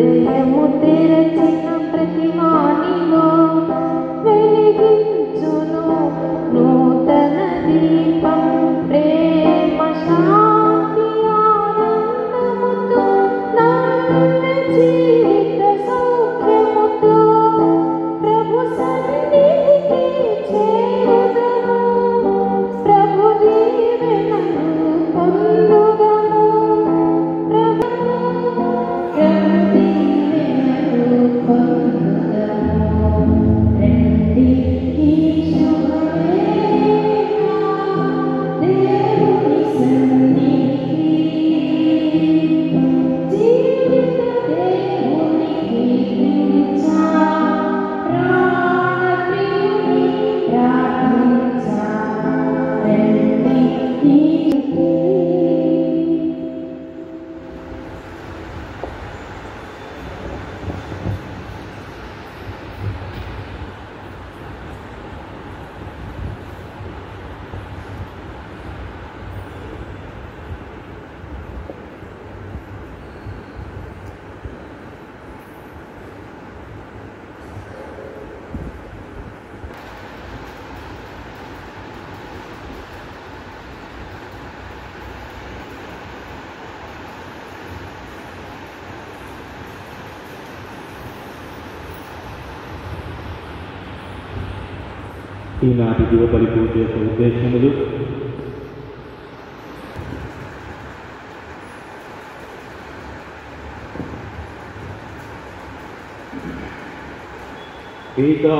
హృదయము తెరచిన ప్రతి వాణిలో వెలిగించును నూతన దీపం ప్రేమ శాంతి ఆనందముతో నా జీవిత సౌఖ్యముతో ప్రభు సన్నిధికి చేరుదము ప్రభు దీవెనలు పొందుదము ప్రభు దీవెనలు పొందుదము రండి ఈ శుభవేళ దేవుని సన్నిధికి జీవిత దేవునికి పిలిచా ప్రాణప్రియుని ప్రార్థించా రండి ఈ ఈనాటి దివబలి పూజ యొక్క ఉద్దేశములు పితా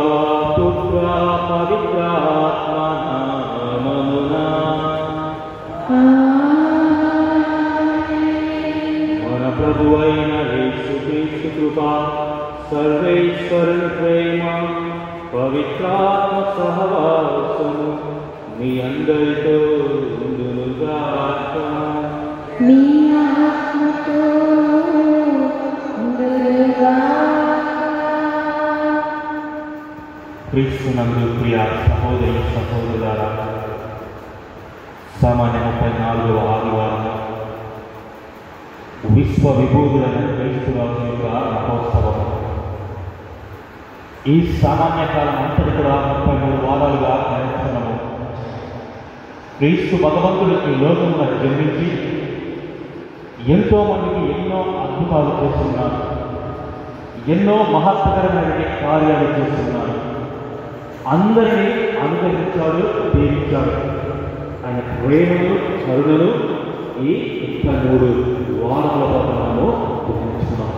పుత్ర పవిత్రాత్మ నామమునా మన ప్రభువైన యేసుక్రీస్తు కృప సర్వేశ్వరుని ప్రేమ పవిత్రాత్మ సహవాసము మీ అందరితో ఉండునుగాక. మీ ఆత్మతో ఉండునుగాక. క్రీస్తునందు ప్రియ సహోదరి సహోదరులారా, సామాన్య 34వ ఆదివారం విశ్వ విభూతులైన క్రీస్తురాజు యొక్క మహోత్సవం. ఈ సామాన్య కాలం అంతటి కూడా 33 వారాలుగా నిర్వహిస్తున్నాము. క్రీస్తు భగవంతుడు ఈ లోకంలో జన్మించి ఎంతో మందికి ఎన్నో అద్భుతాలు చేస్తున్నారు, ఎన్నో మహత్తరమైన కార్యాలు చేస్తున్నారు. అందరినీ అనుగ్రహించాడు, దీవించాడు. ఆయన ప్రేమను కరుణను ఈ 33 వారాల పాటు మనము గుర్తించుకున్నాం.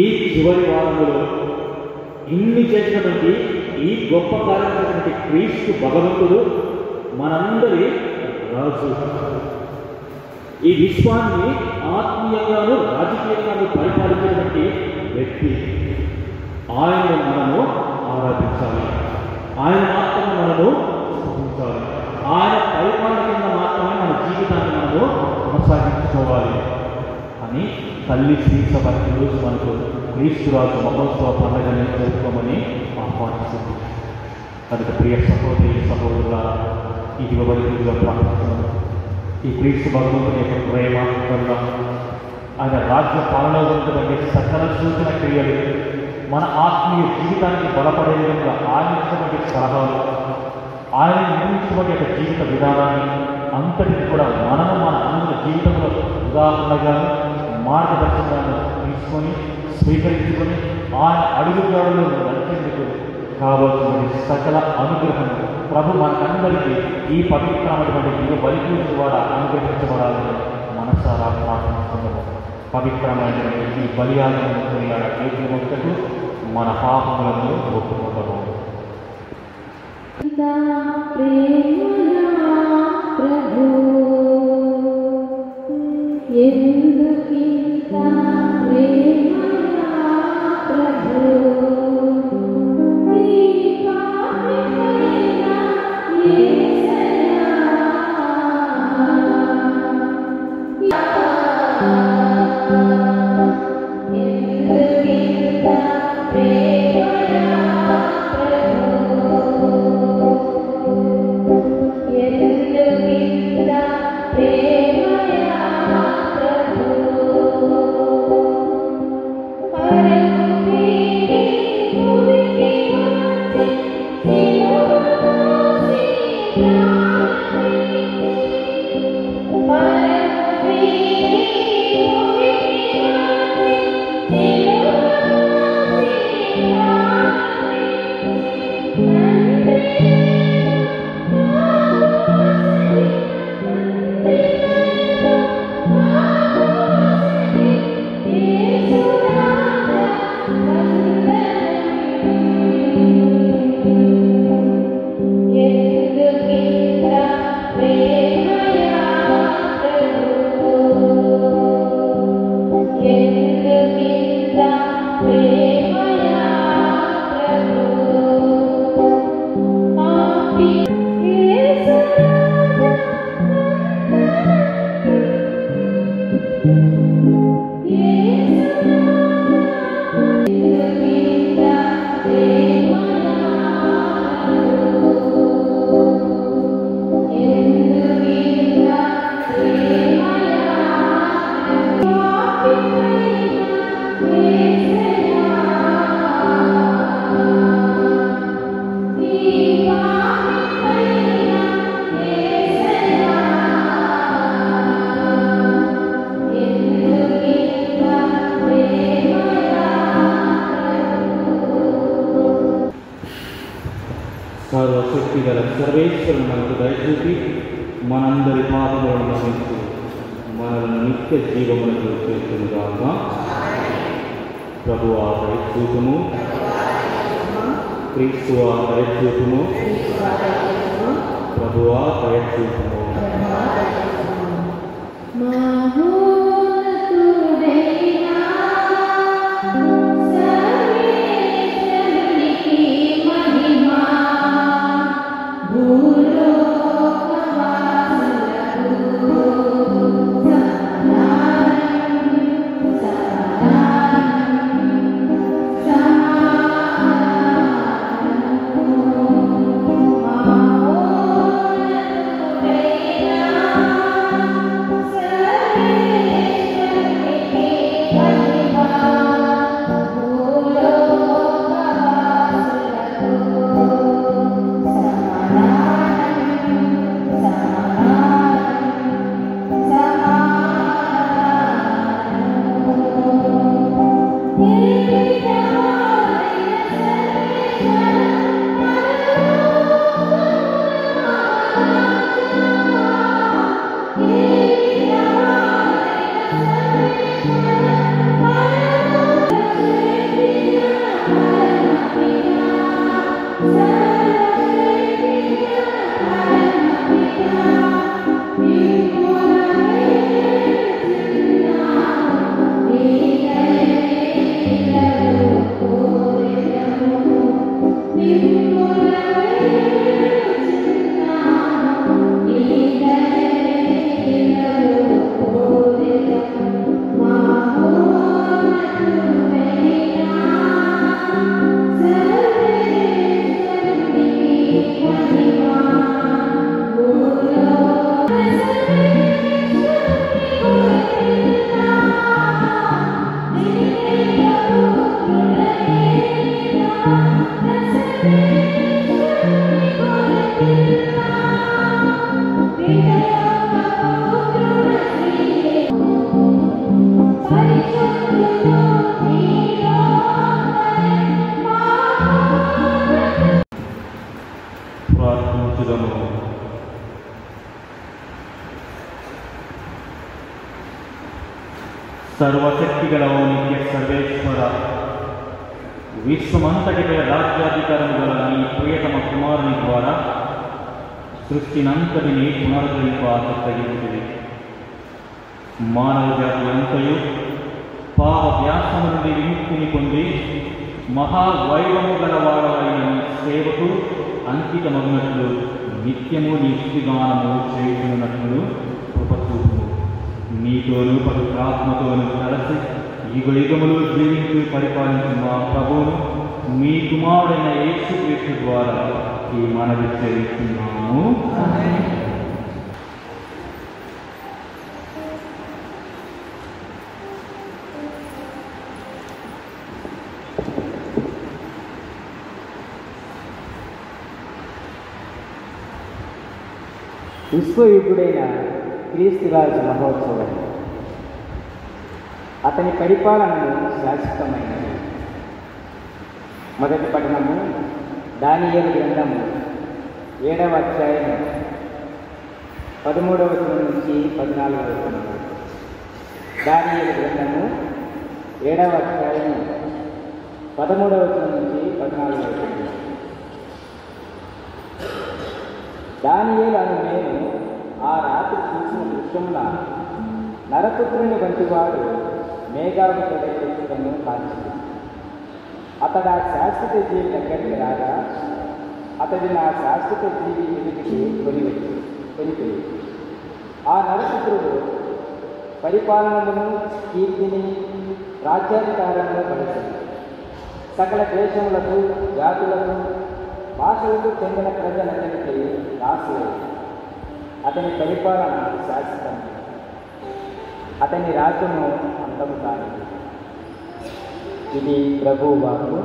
ఈ చివరి వారంలో ఇన్ని చేసినటువంటి ఈ గొప్ప కార్యమైనటువంటి క్రీస్తు భగవంతుడు మనందరి రాజు. ఈ విశ్వాన్ని ఆత్మీయంగాను రాజకీయంగాను పరిపాలించినటువంటి వ్యక్తి. ఆయనను మనము ఆరాధించాలి, ఆయన మాత్రమే మనము స్తుతించాలి, ఆయన పరిపాలన కింద మాత్రమే మన జీవితాన్ని మనము కొనసాగించుకోవాలి అని తల్లి శ్రీసభ ఈరోజు మనకు క్రీస్తురాజు మహోత్సవ పండుగని జరుపుకోమని ఆహ్వానిస్తుంది. కనుక ప్రియ సహోదరి సహోదరుల ఇది ఇవ్వబడిగా ప్రార్థిస్తున్నాను. ఈ క్రీస్తు భగవంతుని యొక్క ప్రేమ వల్ల ఆయన రాజ్య పాలనలో ఉన్నటువంటి సకల సూచన క్రియలు మన ఆత్మీయ జీవితానికి బలపడే విధంగా ఆయన ఇచ్చినటువంటి సలహాలు, ఆయన నిర్మించినటువంటి యొక్క జీవిత విధానాన్ని అంతటిని కూడా మనము మన అందరి జీవితంలో ఉదాహరణగా మార్గదర్శకాలను తీసుకొని స్వీకరించుకొని ఆయన అడుగుజాడలో నడిచేందుకు కావలసిన సకల అనుగ్రహం ప్రభు మనకందరికీ ఈ పవిత్రమైనటువంటి బలిపూజ ద్వారా అనుగ్రహించబడాలని మనసారా ప్రార్థిస్తున్నాము. పవిత్రమైనటువంటి ఈ బలియాలను ఏకమొక్కకు మన పాపములను ఒప్పుకుంటాము. ప్రభు ఎందుకింత ప్రేమయా ప్రభు నీ పాపినైన యేసయ్యా ఎందుకింత ప్రేమయా ప్రభు సర్వశక్తి గల సర్వేశ్వరుడు మనకు దయచూపి మనందరి పాపములను క్షమించి మనలను నిత్య జీవములకు చేర్చునుగాక. ప్రభువా దయచూపుము, క్రీస్తువా దయచూపుము, ప్రభువా దయచూపుము. ప్రార్థించుదము. సర్వశక్తి గల ఓ నిత్య సర్వేశ్వర, విశ్వమంతటిపై రాజ్యాధికారం గల నీ ప్రియతమ కుమారుని ద్వారా సృష్టినంతటిని పునరుద్ధరింప ఆసక్తించింది. మానవ జాతి అంతయు పాప వ్యాసము నుండి విముక్తిని పొంది మహావైభవము గలవాడైన నీ సేవకు అంకితమగినట్లు నిత్యము నీ స్థుతిగానము చేయుచున్నట్లు కృపచూపుము. నీతోనూ పవిత్రాత్మతోనూ కలిసి యుగయుగములు జీవించి పరిపాలించిన మా ప్రభువును మీ కుమారుడైన యేసుక్రీస్తు ద్వారా ఈ మనవి చేస్తున్నాము. విశ్వయుగుడైన క్రీస్తురాజు మహోత్సవం అతని పరిపాలనను శాశ్వతమైనది. మొదటి పఠనము దానియేలు గ్రంథము 7వ అధ్యాయం 13వ వచనం నుంచి 14వ వచనం. దానియేలు గ్రంథము 7వ అధ్యాయం 13వ వచనం నుంచి 14వ వచనం. దానియేలు అను నేను ఆ రాత్రి చూసిన దృశ్యమున నరపుత్రుని వంటివాడు మేఘాలను ప్రవేశించడము కాల్చింది. అతడు ఆ శాశ్వత జీవి దగ్గరికి రాగా అతడి నా శాశ్వత జీవి ఎదుటికి కొనిపోయి ఆ నరపుత్రుడు పరిపాలనను కీర్తిని రాజ్యాధికారంలో కలిసింది. సకల దేశములకు జాతులకు భాషలకు చెందిన ప్రజలందరికీ రాసులేదు. అతని పరిపాలన శాశ్వతం, అతని రాజ్యము అంతము కానిది. ఇది ప్రభువు వాక్కు.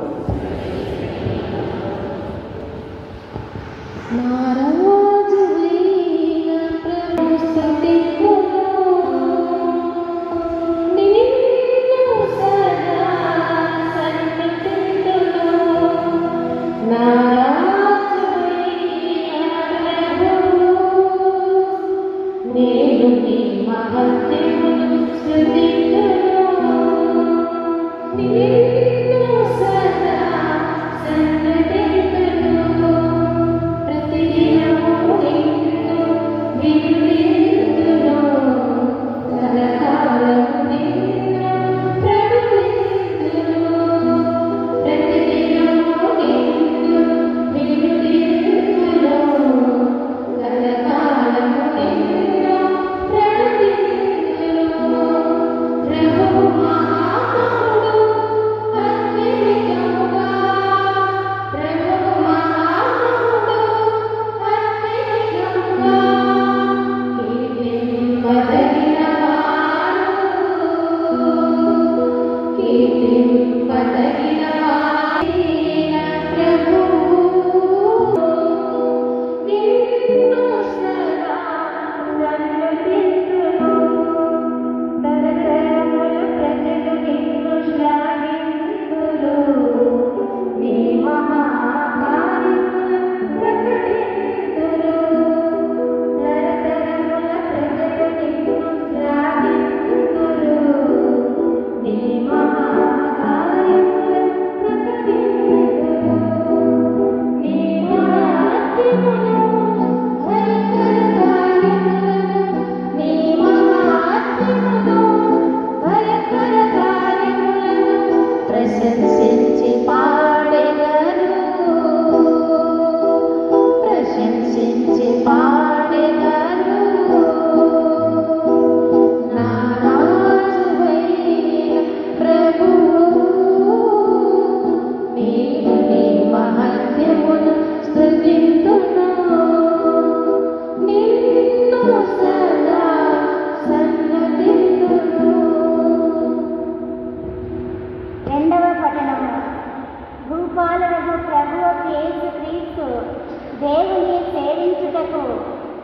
దేవుని సేవించుటకు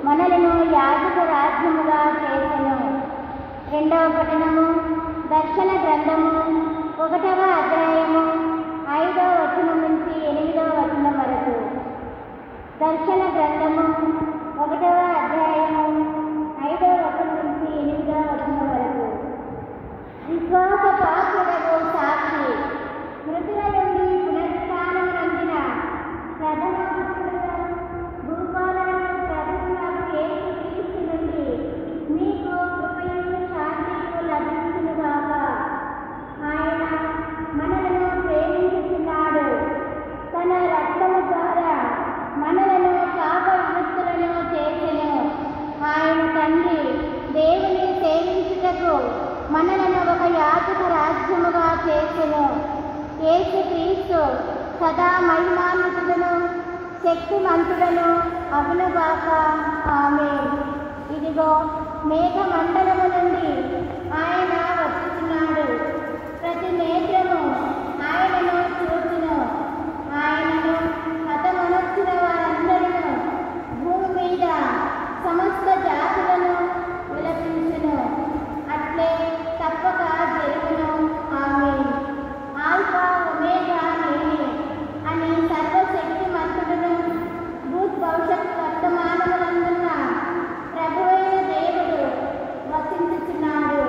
మనలను యాజక రాజ్యముగా చేసెను. రెండవ పఠనము దర్శన గ్రంథము 1వ అధ్యాయము 5వ వచనం నుంచి 8వ వచనం వరకు. దర్శన గ్రంథము 1వ అధ్యాయము 5వ వచనం నుంచి 8వ వచనం వరకు. విశ్వాస పాత్రుడకు సాక్షి, మృతుల నుండి పునరుత్థానం పొందిన ప్రథమ పుత్రుడుగా భూపాలను ప్రభువునకు యేసుక్రీస్తు నుండి మీకు కృపయు శాంతియు లభించునుగాక. ఆయన మనలను ప్రేమించుచున్నాడు, తన రక్తము ద్వారా మనలను పాప విముక్తులను చేసెను. ఆయన తండ్రి దేవుని సేవించుటకు మనలను ఒక యాజక రాజ్యముగా చేసెను. యేసుక్రీస్తు సదా మహిమాన్వితులను శక్తిమంతులను అగునుగాక. ఆమేన్. ఇదిగో మేఘమండలము నుండి ఆయన వచ్చుచున్నాడు, ప్రతి నేత్రము ఆయనను చూచును. ఆయనను హతమనొచ్చిన వారందరూ భూమి మీద సమస్త జాతులను విలపించును. అట్లే తప్పక జరుగును. ఆమేన్. ఆల్ఫా ఒమేగా నేనే అని సర్వశక్తిమంతుడును భూత్ భవిష్యత్ వర్తమానములందున్న ప్రభువైన దేవుడు వసించుచున్నాడు.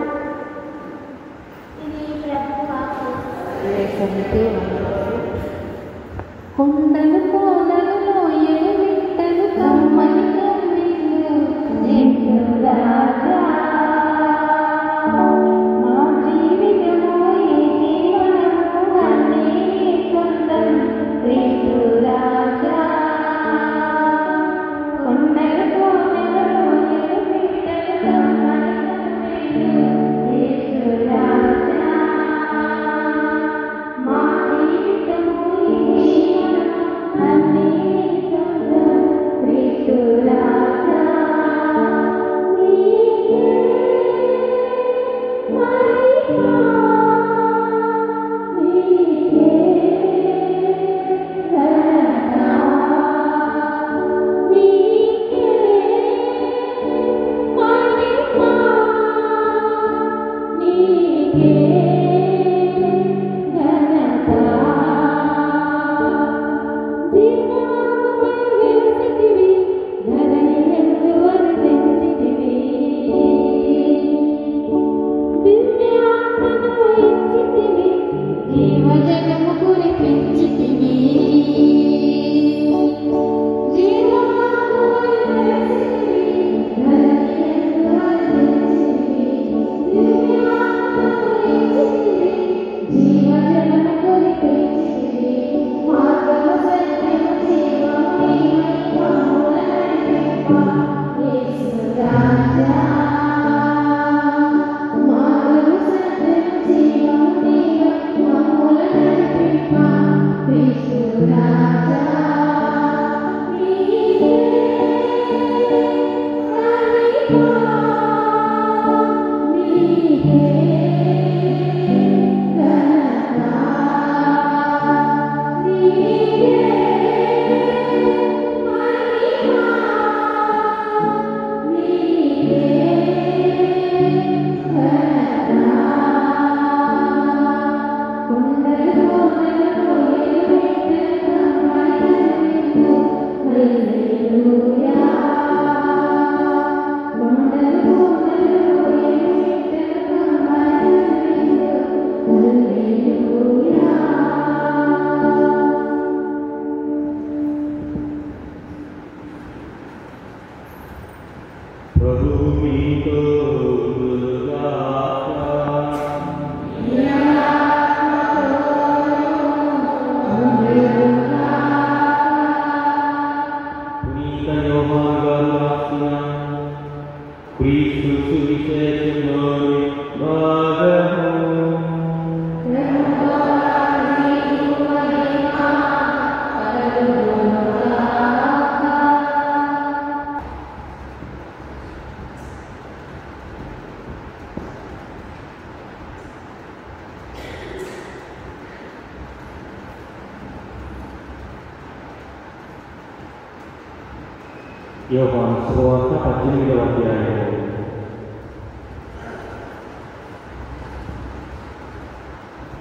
యోహాను శుభవార్త 18వ అధ్యాయం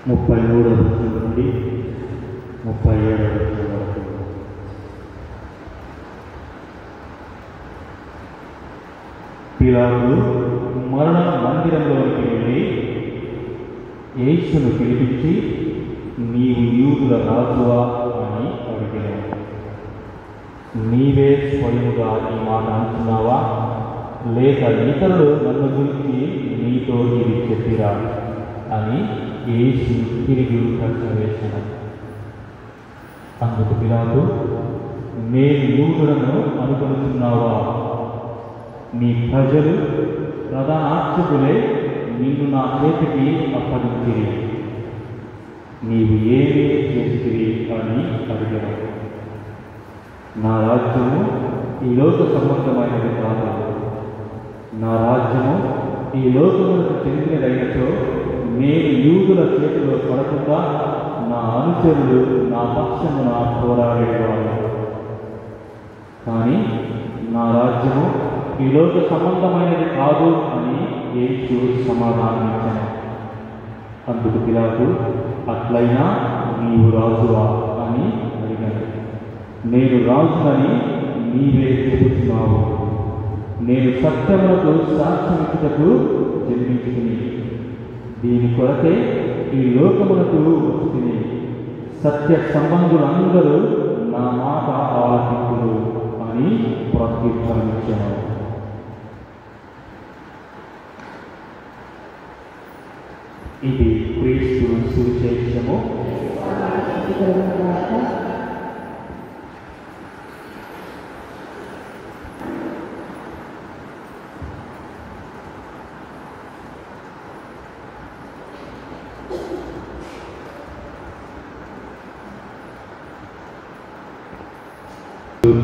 33వ వచనం నుండి 37వ వచనం వరకు. పిలాతు మరణ మందిరంలోనికి వెళ్ళి యేసును పిలిపించి, నీవు యూదుల రాజువా అని అడిగాడు. నీవే స్వయముగా ఈ మాట అంటున్నావా, లేక ఇతరులు నన్ను గురించి నీతో ఇది చెప్పిరా అని యేసు తిరిగి ప్రశ్న వేశాడు. అందుకు పిలాతు, నేను యూదులను అనుకుంటున్నావా? నీ ప్రజలు ప్రధానార్చకులే నిన్ను నా చేతికి అప్పగించిరి. నీవు ఏమీ చేసిరి అని అడిగాడు. నా రాజ్యము ఈ లోక సంబంధమైనది కాదు. నా రాజ్యము ఈ లోకములకు చెందినదైనచో నేను యూదుల చేతిలో పడకుండా నా అనుచరులు నా పక్షమున పోరాడేవారు. కానీ నా రాజ్యము ఈ లోక సంబంధమైనది కాదు అని యేసు సమాధానమిచ్చాను. అందుకు పిలాతు, అట్లయినా నీవు రాజువా అని అడిగాడు. నేను రాజునని నీవే చెబుతున్నావు. నేను సత్యములకు సాక్ష్యమిచ్చుటకు జన్మించుకుని దీని కొరకే ఈ లోకములకు వచ్చుకుని సత్య సంబంధులందరూ నా మాట ఆలకించురు అని ప్రత్యుత్తరమిచ్చాను. ఇది క్రీస్తు సువిశేషము.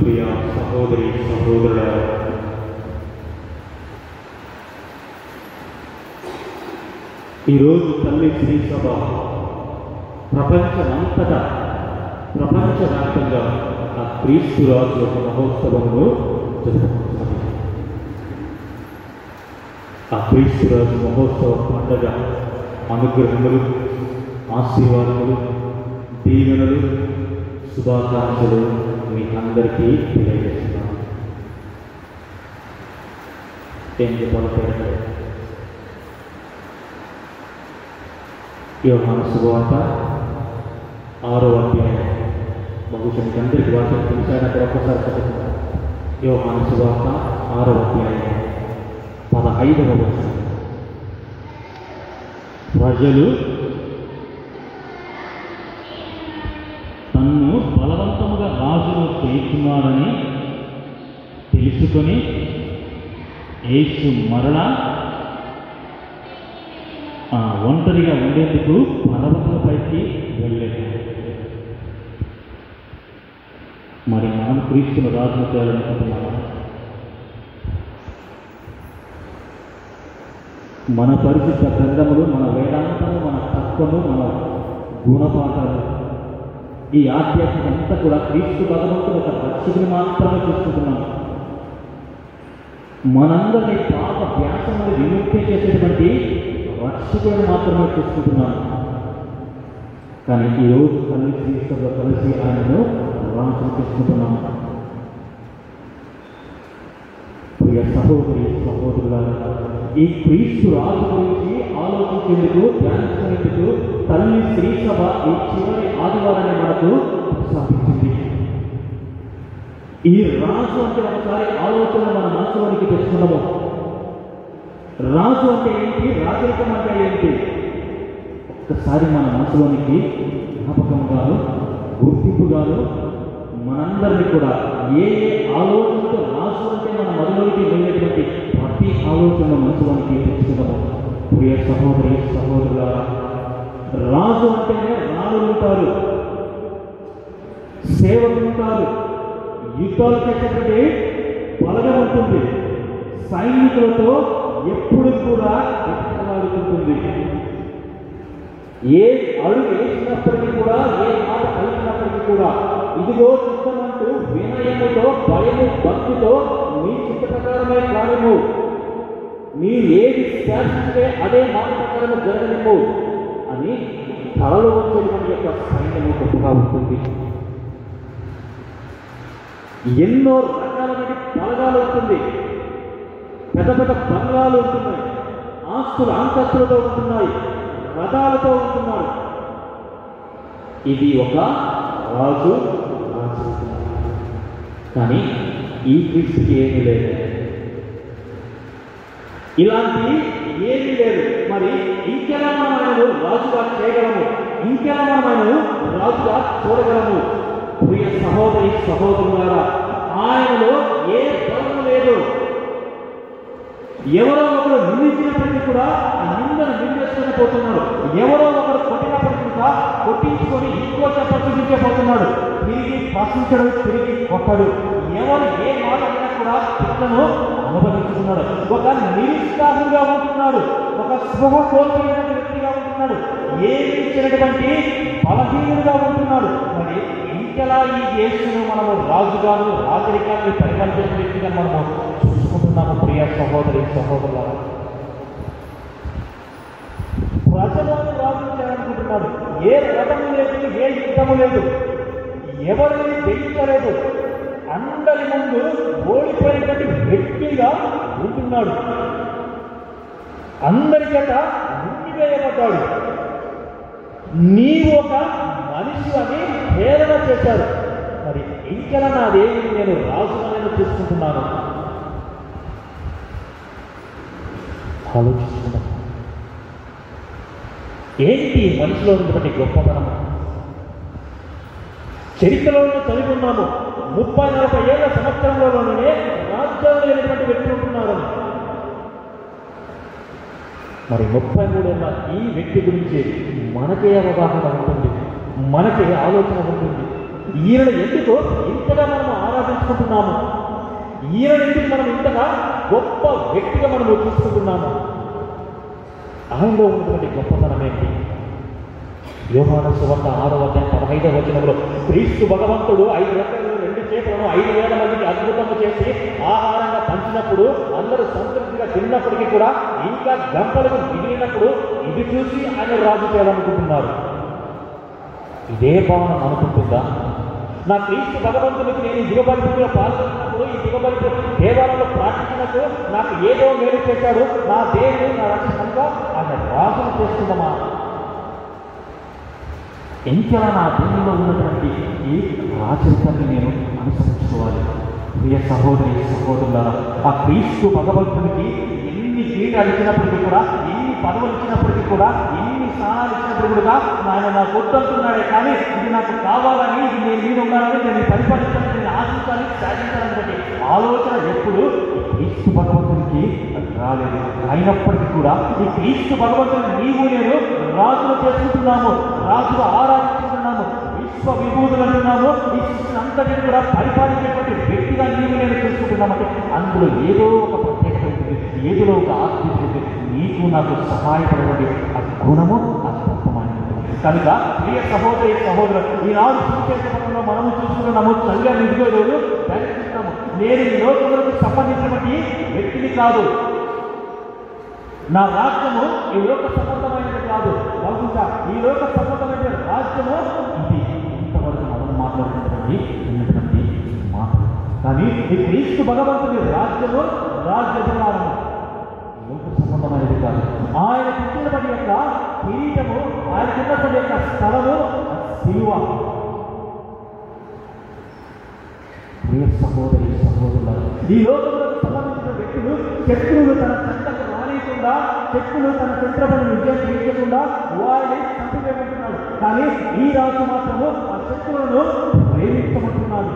ప్రియ సహోదరి సహోదరుల, ఈరోజు తల్లి శ్రీ సభ ప్రపంచవ్యాప్తంగా ఆ క్రీస్తు రాజు యొక్క మహోత్సవంలో జరుపుకుంటున్నది. ఆ క్రీస్తు రాజు మహోత్సవ పండుగ అనుగ్రహములు, ఆశీర్వాదములు, దీవెనలు, శుభాకాంక్షలు మీ అందరికీ తెలియజేస్తున్నాను. ఏం చెప్పాలంటే, యోహాను శుభవార్త 6వ అధ్యాయం. బహుశా మీకు అందరికీ వాక్యం తెలిసాక ఒక్కసారి చదువుతున్నారు. యోహాను శుభవార్త 6వ అధ్యాయం 15వ వచనం. ప్రజలు తన్ను బలవంతముగా రాజును చేస్తున్నారని తీసుకొని యేసు మరలా ఒంటరిగా ఉండేందుకు పర్వతంపైకి వెళ్ళలేదు. మరి మనం క్రీస్తును రాజును చేయాలనుకుంటున్నాము. మన పరిశుద్ధ గ్రంథములు, మన వేదాంతము, మన తత్వము, మన గుణపాఠాలు, ఈ ఆధ్యాత్మిక అంతా కూడా క్రీస్తు భగవంతుడు ఒక రక్షకుని మాత్రమే చూసుకుంటున్నాము. మనందరినీ పాప వ్యాసములు విముక్తి చేసేటువంటి రక్షకుడిని మాత్రమే చూసుకుంటున్నాము. కానీ ఈరోజు తల్లి క్రీస్తుతో కలిసి ఆయనను రాజును చూసుకుంటున్నాము. ప్రియ సహోదరి సహోదరులారా, ఈ క్రీస్తు రాజు గురించి ఆలోచించేందుకు, ధ్యానించేందుకు తల్లి శ్రీ సభ ఈ చివరి ఆదివారాన్ని మనకు ప్రసాదించింది. ఈ రాజు అంటే ఒకసారి ఆలోచన మన మనసులోనికి తెచ్చుకున్నాము. రాజు అంటే ఏంటి, రాజరికం అంటే ఏంటి, ఒక్కసారి మన మనసులోనికి జ్ఞాపకంగాను గుర్తింపుగాను మనందరినీ కూడా ఏ ఆలోచనతో రాజు అంటే మన మనలోకి వెళ్ళేటువంటి ప్రతి ఆలోచన మనసులోనికి తెచ్చుకున్నాము. ప్రియ సహోదరి సహోదరులారా, రాజు అంటేనే రాణులు ఉంటారు, సేవకులు ఉంటారు, యుద్ధాలు చేసేటువంటి బలగం ఉంటుంది, సైనికులతో ఎప్పుడు కూడా ఎక్కలాడుకుంటుంది. ఏ అడుగు వేసినప్పటికీ కూడా, ఏ మాట కలిగినప్పటికీ కూడా ఇదిగో చిత్తమంటూ వినయముతో, భయము, భక్తితో మీ చిత్త ప్రకారమే కానిము, మీరు ఏది శాసిస్తే అదే మాట ప్రకారము జరగనిము అని తలలో వచ్చేటువంటి యొక్క సైన్యము గొప్పగా ఉంటుంది. ఎన్నో రకాలైన బలగాలు ఉంటుంది, పెద్ద పెద్ద బంగాలు ఉంటున్నాయి, ఆస్తులు అంతస్తులతో ఉంటున్నాయి, రథాలతో ఉంటున్నారు. ఇది ఒక రాజు. కానీ ఈ క్రీస్తుకి ఏమీ లేదు, ఇలాంటి ఏమీ లేదు. మరి ఇంకెలా మనం ఆయనను రాజుగా చేయగలము, ఇంకెలా మనం ఆయనను రాజుగా చూడగలము? ప్రియ సహోదరి సహోదరులారా, ఆయనలో ఏ బలము లేదు. ఎవరో ఒకరు నిందించినప్పటికీ కూడా ఆ నిందను నిందించుకొని పోతున్నాడు. ఎవరో ఒకరు కొట్టినప్పటికీ కూడా కొట్టించుకొని ఇంకో ప్రశ్నించబోతున్నాడు. తిరిగి ప్రశ్నించడు, తిరిగి కొట్టడు. ఎవరు ఏ మాట అయినా కూడా శిక్షను అనుభవిస్తున్నాడు. ఒక నిరుత్సాహంగా ఉంటున్నాడు, ఒక స్పృహ కోల్పోయిన వ్యక్తిగా ఉంటున్నాడు, ఏమి ఇచ్చినటువంటి బలహీనుడుగా ఉంటున్నాడు. మరి ఇంకెలా ఈ యేసును మనము రాజుగాను, రాజరికాన్ని పరిపాలించే వ్యక్తిగా మనము చూసుకుంటున్నాము. ప్రియ సహోదరి సహోదరులారా, ప్రజలను రాజు చేయాలనుకుంటున్నాడు. ఏ రథము లేదు, ఏ యుద్ధము లేదు, ఎవరిని జయించలేదు, అందరి ముందు ఓడిపోయినటువంటి వ్యక్తిగా ఉంటున్నాడు. అందరి చేత ముందువేయబడ్డాడు. నీవు ఒక మనిషి అని ప్రేరణ చేశాడు. మరి ఇంకెలా నా దేవుని నేను రాజుగా చూసుకుంటున్నాను. ఆలోచిస్తున్నాను, ఏంటి మనిషిలో ఉన్నటువంటి గొప్పతనం? చరిత్రలో చదువుకున్నాము, 30-40 ఏళ్ల సంవత్సరంలోనే రాజ్యాలు లేనటువంటి వ్యక్తులు ఉంటున్నారు. మరి 33 ఏళ్ళ ఈ వ్యక్తి గురించి మనకే అవగాహన ఉంటుంది, మనకే ఆలోచన ఉంటుంది. ఈయన ఎందుకు ఇంతగా మనం ఆరాధించుకుంటున్నాము, ఈయన ఎందుకు మనం ఇంతగా గొప్ప వ్యక్తిగా మనం చూసుకుంటున్నాము? ఆయనలో ఉన్నటువంటి గొప్పతనం ఏంటి? యోహాను సువార్త 6:15 వచనంలో క్రీస్తు భగవంతుడు 5 రొట్టెలు 2 చేపలను 5,000 మందికి అద్భుతము చేసి ఆహారంగా పంచినప్పుడు అందరూ సంతృప్తిగా తిన్నప్పటికీ కూడా ఇంకా గంపలకు మిగిలినప్పుడు ఇది చూసి ఆయన రాజు చేయాలనుకుంటున్నారు. ఇదే భావన అనుకుంటుందా? నా క్రీస్తు భగవంతునికి నేను ఈ దిగబలిలో పాల్గొన్నప్పుడు, ఈ దిగబలి దేవాలయంలో ప్రార్థించినప్పుడు నాకు ఏదో మేలు చేశాడు, నా దేవుడు నా రక్షణగా ఆయన రాజును చేస్తుందమా? ఎంతలా నా భూమిలో ఉన్నటువంటి ఈ రాజరికాన్ని నేను అనుసరించుకోవాలి. ప్రియ సహోదరి సహోదరులారా, ఆ క్రీస్తు భగవంతునికి ఎన్ని జీతాలు ఇచ్చినప్పటికీ కూడా, ఎన్ని పదవులు ఇచ్చినప్పటికీ కూడా, ఎన్ని స్థానాలు ఇచ్చినప్పుడు కూడా ఆయన నాకు వద్దంటున్నాడే, కానీ ఇది నాకు కావాలని, ఇది నేను మీద ఉండాలని, నేను పరిపాలించాలని, నేను ఆశించాలి, సాధించాలని ఆలోచన ఎప్పుడు క్రీస్తు భగవంతునికి రాలేదు. అయినప్పటికీ కూడా ఈ క్రీస్తు భగవంతుని నీవు నేను రాజులు చేసుకుంటున్నాము, రాజులు ఆరాధించుకుంటున్నాము, విశ్వ విభూతులు అంటున్నాము. ఈ సృష్టిని అంతటిని కూడా పరిపాలించేటువంటి వ్యక్తిగా నీవు నేను చూసుకుంటున్నామంటే అందులో ఏదో ఒక ప్రత్యేకత ఉంటుంది, ఏదో ఒక ఆత్మీయత ఉంటుంది. నీకు నాకు సహాయపడేటువంటి ఆ గుణము ఆ తత్వమైనది. కనుక ప్రియ సహోదరి సహోదరులు, ఈనాడు సువిశేషంలో మనము చూసుకున్నాము, సంఘ నిధిలోను ధ్యానిస్తున్నాము. నేను ఈ లోకములకు సంబంధించినటువంటి వ్యక్తిని కాదు, నా రాజ్యము ఈ లోక సంబంధమైనది కాదు, బహుశా ఈ లోక సంబంధమైన రాజ్యము ఇది ఇంతవరకు మనం మాట్లాడుతున్నటువంటి ఉన్నటువంటి మాటలు. కానీ ఈ క్రీస్తు భగవంతుని రాజ్యము రాజ్యభారము లోక సంబంధమైనది కాదు. ఆయన పుట్టినప్పటి యొక్క కిరీటము, ఆయనకున్నప్పటి యొక్క స్థలము శిలువ. ప్రియ సహోదరి సహోదరులు, ఈ లోకంలోకి సంబంధించిన వ్యక్తులు శత్రువులు తన చెంతకు రానియకుండా, శత్రువులు తన శత్రువులను విజయం చేయకుండా వారిని చంపివేయమంటున్నాడు. కానీ ఈ రాజు మాత్రము ఆ శత్రువులను ప్రేమించమంటున్నాడు.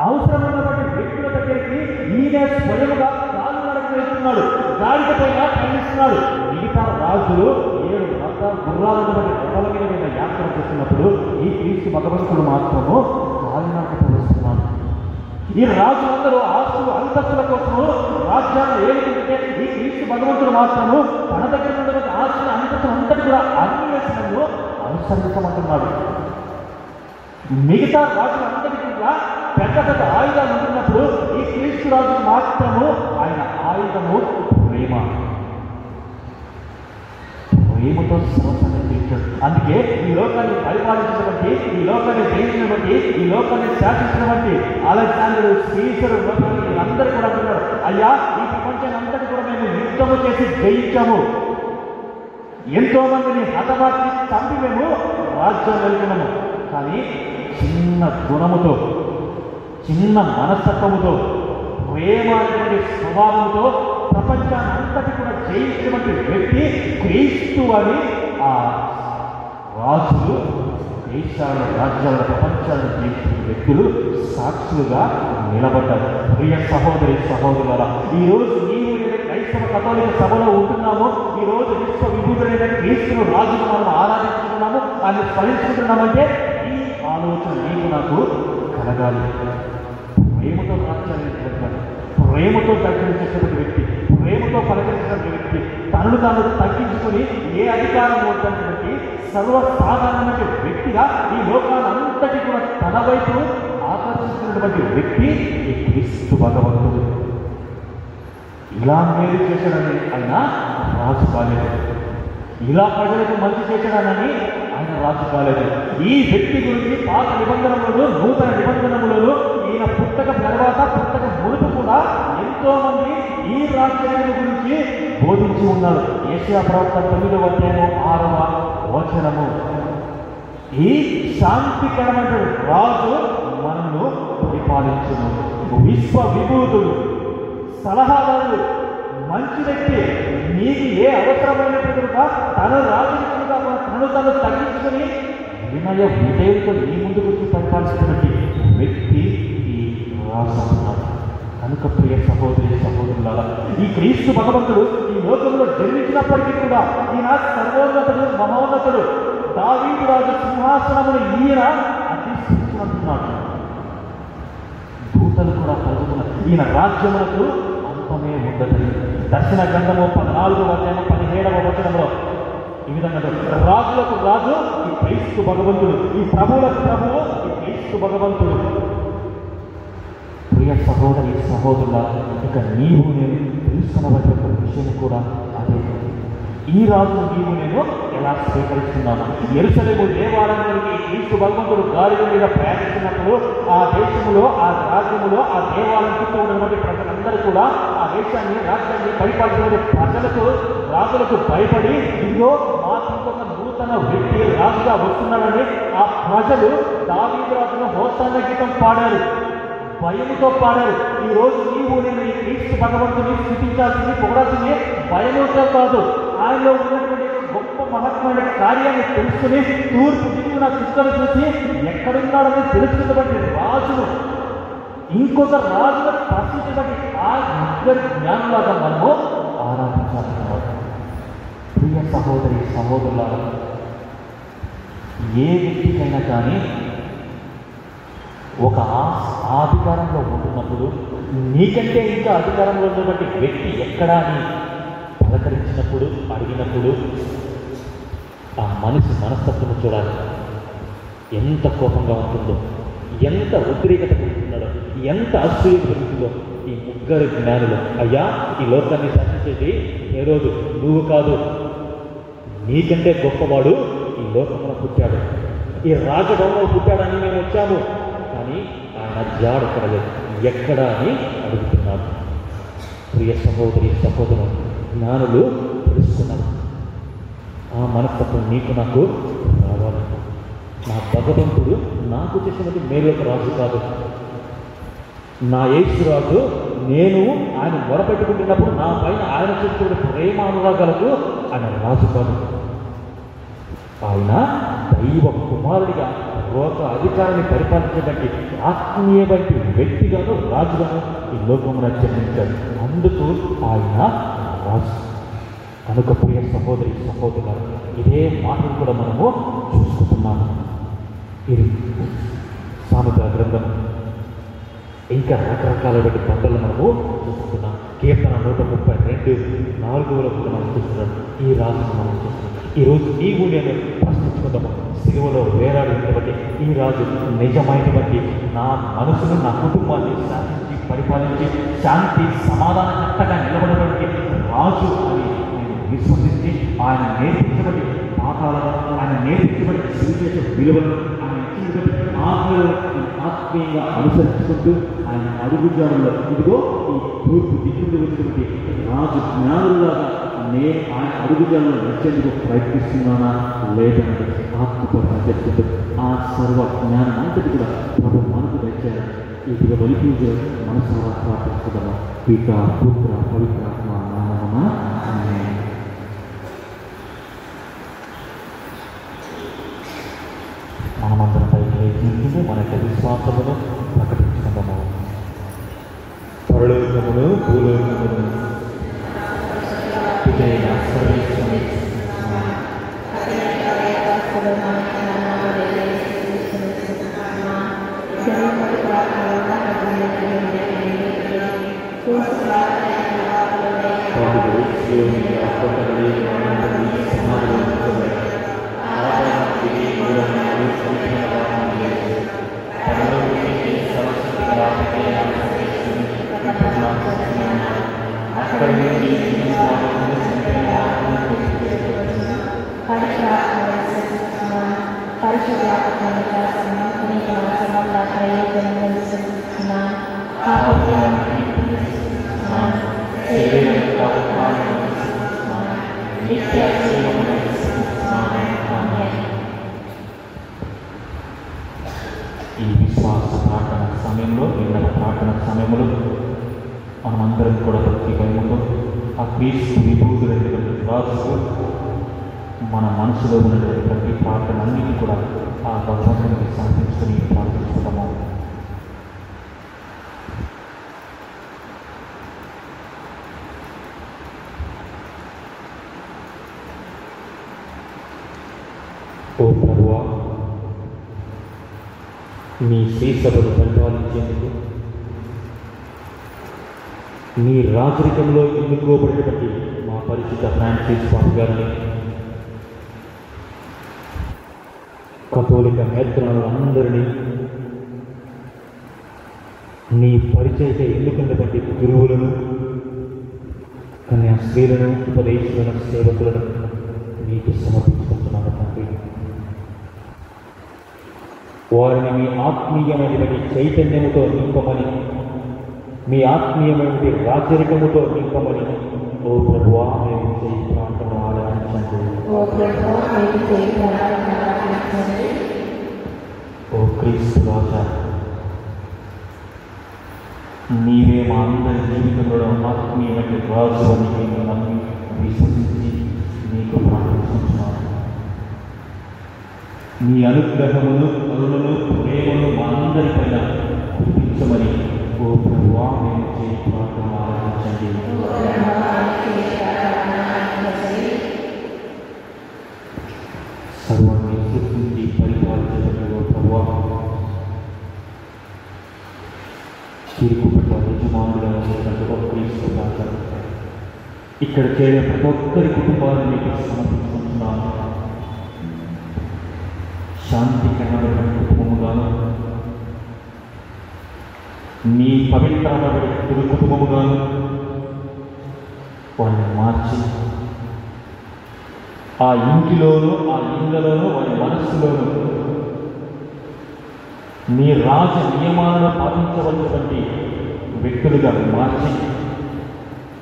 అవసరమైనటువంటి వ్యక్తుల దగ్గరికి ఈయన స్వయముగా కాలు నడక వేస్తున్నాడు, గాడిద పైన ప్రయాణిస్తున్నాడు. మిగతా రాజులు 7 గుర్రాలను రథాల మీద యాత్ర చేస్తున్నప్పుడు ఈ క్రీస్తు భగవంతుడు మాత్రము కాలినడక ప్రవేశిస్తున్నాడు. ఈ రాజులందరూ ఆస్తులు అంతస్తుల కోసము రాజ్యాన్ని ఏలుతుంటే ఈ క్రీస్తు భగవంతుడు మాత్రము తన దగ్గర ఉన్నటువంటి ఆస్తులు అంతస్తులు అంతటి కూడా అన్వేషణను అనుసరించమంటున్నాడు. మిగతా రాజులందరికీ కూడా పెద్ద పెద్ద ఆయుధాలు ఉంటున్నప్పుడు ఈ క్రీస్తు రాజు మాత్రము ఆయన ఆయుధము ప్రేమ. ప్రేమతో సమస్యను తీర్చాడు. అందుకే ఈ లోకాన్ని పరిపాలించినటువంటి, ఈ లోకాన్ని జయించినటువంటి, ఈ లోకాన్ని శాసించినటువంటి అలెగ్జాండరు, సీసరు, అందరూ కూడా అంటున్నారు, అయ్యా ఈ ప్రపంచాన్ని అంతటి కూడా మేము యుద్ధము చేసి జయించాము, ఎంతో మందిని హతమార్చి చంపి మేము రాజ్యం వెళ్తున్నాము. కానీ చిన్న గుణముతో, చిన్న మనస్తత్వముతో, ప్రేమ అనేటువంటి స్వభావంతో ప్రపంచాన్ని అంతటి కూడా జయించినటువంటి వ్యక్తి క్రీస్తు అని ఆ రాజులు, దేశాల రాజ్యాల ప్రపంచాలను జయించిన వ్యక్తులు సాక్షులుగా నిలబడ్డారు. ప్రియ సహోదరి సహోదరుల, ఈరోజు నీవు నేను క్రైస్తవ కథోలిక సభలో ఉంటున్నాము. ఈరోజు విశ్వ విభూతుడైన క్రీస్తును రాజును మనం ఆరాధించుకున్నాము, ఆయన స్మరించుకుంటున్నామంటే ఈ ఆలోచన నీకు నాకు కలగాలి. ప్రేమతో రాజ్యాన్ని నిలబడ్డాడు, ప్రేమతో దగ్గరించేటువంటి వ్యక్తి, ప్రేమతో పలకరించినటువంటి వ్యక్తి, తనను తాను తగ్గించుకొని ఏ అధికారం వద్దన్నటువంటి సర్వసాధారణమైన వ్యక్తిగా ఈ లోకాలంతటి కూడా తన వైపు ఆకర్షించినటువంటి వ్యక్తి ఈ క్రీస్తు భగవంతుడు. ఇలా మేలు చేశాడని ఆయన రాజు కాలేదు, ఇలా ప్రజలకు మంచి చేశాడనని ఆయన రాజు కాలేదు. ఈ వ్యక్తి గురించి పాత నిబంధనలను, నూతన నిబంధనలను, ఈయన పుస్తకం తర్వాత పుస్తకం మునుపు కూడా ఎంతో మంది ఈ రాజ్యాన్ని గురించి బోధించి ఉన్నారు. ఏషియా ప్రవక్త 9వ అధ్యాయము 6వ వచనము, ఈ శాంతికరమైన రాజు మనను పరిపాలించును, విశ్వ విభూతుడు, సలహాదారుడు, మంచి వ్యక్తి, నీకు ఏ అవసరమైనట్టుగా తన రాజుగా తను తను తగ్గించుకొని వినయ విధేయులతో నీ ముందుకు వచ్చి పరిపాలిస్తున్నటువంటి వ్యక్తి ఈ రాజు అన్నారు. కనుక ప్రియ సహోదరి సహోదరులారా, ఈ క్రీస్తు భగవంతుడు ఈ లోకంలో జన్మించినప్పటికీ కూడా ఈయన సర్వోన్నతుడు, మహోన్నతుడు, దావీదు రాజు సింహాసనమును ఈయన అధిష్ఠించుకుంటున్నాడు. దూతలు కూడా కలుగుతున్నారు. ఈయన రాజ్యములకు అంతమే ఉండదు. దర్శన గ్రంథము 14వ అధ్యాయం 17వ వచనంలో ఈ విధంగా రాజులకు రాజు ఈ క్రీస్తు భగవంతుడు, ఈ ప్రభువులకు ప్రభువు ఈ క్రీస్తు భగవంతుడు. ప్రియ సహోదరి సహోదరుల, ఇక నీవు నేను తెలుసుకున్నటువంటి విషయం కూడా అదే. ఈ రాజు నీవు నేను ఎలా స్వీకరిస్తున్నాను? యెరూషలేము దేవాలయానికి క్రీస్తు భగవంతుడు గాడిద మీద ప్రయాణిస్తున్నప్పుడు ఆ దేశములో, ఆ రాజ్యములో, ఆ దేవాలయం చుట్టూ ఉన్నటువంటి ప్రజలందరూ కూడా ఆ దేశాన్ని, రాజ్యాన్ని పరిపాలించిన ప్రజలకు, రాజులకు భయపడి ఇదిగో మాకు ఇంకొక నూతన వ్యక్తి రాజుగా వస్తున్నాడని ఆ ప్రజలు దావీదు రాజును హోసానా గీతం పాడారు, భయముతో పాడారు. ఈ రోజు నీవు నేను ఈ క్రీస్తు భగవంతుని స్థుతించాల్సింది, పొగడాల్సింది భయముతో కాదు, ఆయనలో ఉన్నటువంటి గొప్ప మహత్వమైన కార్యాన్ని తెలుసుకుని తూర్పు దిక్కున చుక్కలు చూసి ఎక్కడున్నాడని తెలుసుకున్నటువంటి రాజును ఇంకొక రాజుగా ప్రసిద్ధి ఆ ముగ్గురి జ్ఞానులాగా మనము ఆరాధించాలన్నమాట. ప్రియ సహోదరి సహోదరుల, ఏ వ్యక్తికైనా కానీ ఒక అధికారంలో ఉంటున్నప్పుడు నీకంటే ఇంకా అధికారంలో ఉన్నటువంటి వ్యక్తి ఎక్కడా అని పలకరించినప్పుడు అడిగినప్పుడు ఆ మనిషి మనస్తత్వం చూడాలి. ఎంత కోపంగా ఉంటుందో, ఎంత ఉద్రేకత పెరుగుతున్నాడో, ఎంత అసూయ పెరుగుతుందో. ఈ ముగ్గురు జ్ఞానులు, అయ్యా ఈ లోకాన్ని శాసించేది హేరోదు నువ్వు కాదు, నీకంటే గొప్పవాడు ఈ లోకంలో పుట్టాడు, ఈ రాజభవనంలో పుట్టాడని మేము వచ్చాము, కానీ ఆయన జాడ పడలేదు ఎక్కడా అని అడుగుతున్నాడు. ప్రియ సహోదరి సహోదరులు, జ్ఞానులు తెలుసుకున్నారు. ఆ మనస్తత్వం నీకు నాకు రావాలి. నా భగవంతుడు నాకు చేసినది మేలుకు రాజు కాదు. నా యేసురాజు నేను ఆయన మొరపెట్టుకుంటున్నప్పుడు నా పైన ఆయన చేస్తున్న ప్రేమానురాగాలకు ఆయన రాజు కాదు. ఆయన దైవ కుమారుడిగా లోక అధికారాన్ని పరిపాలించడానికి ఆత్మీయ వంటి వ్యక్తిగాను రాజుగాను ఈ లోకంలో జన్మించాడు. అందుకు ఆయన రాజు. కనుక ప్రియ సహోదరి సహోదరులు, ఇదే మాటలు కూడా మనము చూసుకుంటున్నాము. ఇది సామెతల గ్రంథం, ఇంకా రకరకాలైన పంటలు మనము చూస్తున్నాం. కీర్తన 132:4 కూడా మనం చూస్తున్నాం. ఈ రాజును మనం చూస్తున్నాం. ఈరోజు ఈ గుండెను ప్రశ్నించుకుందాము. సిలువలో వేలాడి ఉన్నటువంటి ఈ రాజు నిజమైనటువంటి నా మనసును, నా కుటుంబాన్ని శాసించి పరిపాలించి శాంతి సమాధానకర్తగా నిలబడడానికి రాజు అని నేను విశ్వసించి ఆయన నేర్పించబడి పాఠాలను, ఆయన నేర్పించబడి సువిశేష విలువలను, ఆయన ఇచ్చినటువంటి ఆత్మీయంగా అనుసరించుకుంటూ ఆయన అడుగుజాడల్లో ఇదిగో ఈ తూర్పు దిక్కు వచ్చినటువంటి రాజు జ్ఞానులాగా నేను ఆయన అడుగుజాడల్లో నచ్చేందుకు ప్రయత్నిస్తున్నానా లేదన్నది ఆత్మపరంగా చెప్తుంది. ఆ సర్వ జ్ఞానం అంతటి కూడా ప్రభు మనకు తెచ్చారు. ఇదిగో వెలిపి మనసారా ప్రార్థిస్తున్నాము. పిత పుత్ర పవిత్రాత్మ నామమున ఆమేన్. మనమందరం పైకి మన యొక్క విశ్వాసమును ప్రకటించుకుందాము. పరలోకమును భూలోకమును ఇదైన సర్వేశ్వరుని ఈ విశ్వాస ప్రార్థన సమయంలో, విన్నప ప్రార్థన సమయంలో మనమందరం కూడా ప్రతి భయముతో ఆ క్రీస్తు విభూతులైనటువంటి రాజుకు మన మనసులో ఉన్నటువంటి ప్రతి ప్రార్థన అన్నిటి కూడా ఆ భగవంతునికి సమర్పించుకొని ప్రార్థించుకుంటాము. ఓ ప్రభువా, నీ శ్రీసభను పరిపాలించేందుకు నీ రాజరికంలో ఎన్నుకోబడినటువంటి మా పరిశుద్ధ ఫ్రాన్సిస్ పాప గారిని, కథోలిక మేత్రాలందరినీ, నీ పరిచయత ఎన్నుకున్నటువంటి గురువులను, కన్యాస్త్రీలను, ఉపదేశులను, సేవకులను నీకు సమర్పించుకుంటున్నాను తండ్రి. వారిని మీ ఆత్మీయమైనటువంటి చైతన్యముతో నింపమని, మీ ఆత్మీయమైనటువంటి రాజరికముతో నింపమని ఓ ప్రభువా మేము చేయి ప్రార్థన ఆరాధించండి. ఓ క్రీస్తు రాజా, నీవే మా అందరి జీవితంలో ఆత్మీయమైన రాజు అని మేము నమ్మి విశ్వసించి నీకు ప్రార్థిస్తున్నాను. నీ అనుగ్రహమును, కరుణను, ప్రేమను మా అందరిపైన కురిపించమని ఓ ప్రభువా మేము చేయి ప్రార్థన ఆలకించండి. సర్వాన్ని సృష్టించి పరిపాలించబడిన ఓ ప్రభువా, చిరుకుటుంబ యజమానులుగా ఉన్నటువంటి ఒక క్రీస్తు దాకా ఇక్కడ చేరే ప్రతి ఒక్కరి కుటుంబాలను మీకు సమర్పించుకుంటున్నాను. శాంతికరమైన కుటుంబముగాను, నీ పవిత్రమైన తిరు కుటుంబముగాను వారిని మార్చి ఆ ఇంటిలోనూ ఆ ఇళ్లలోనూ వారి మనస్సులోనూ నీ రాజ నియమాలను పాటించవలసినటువంటి వ్యక్తులుగా మార్చి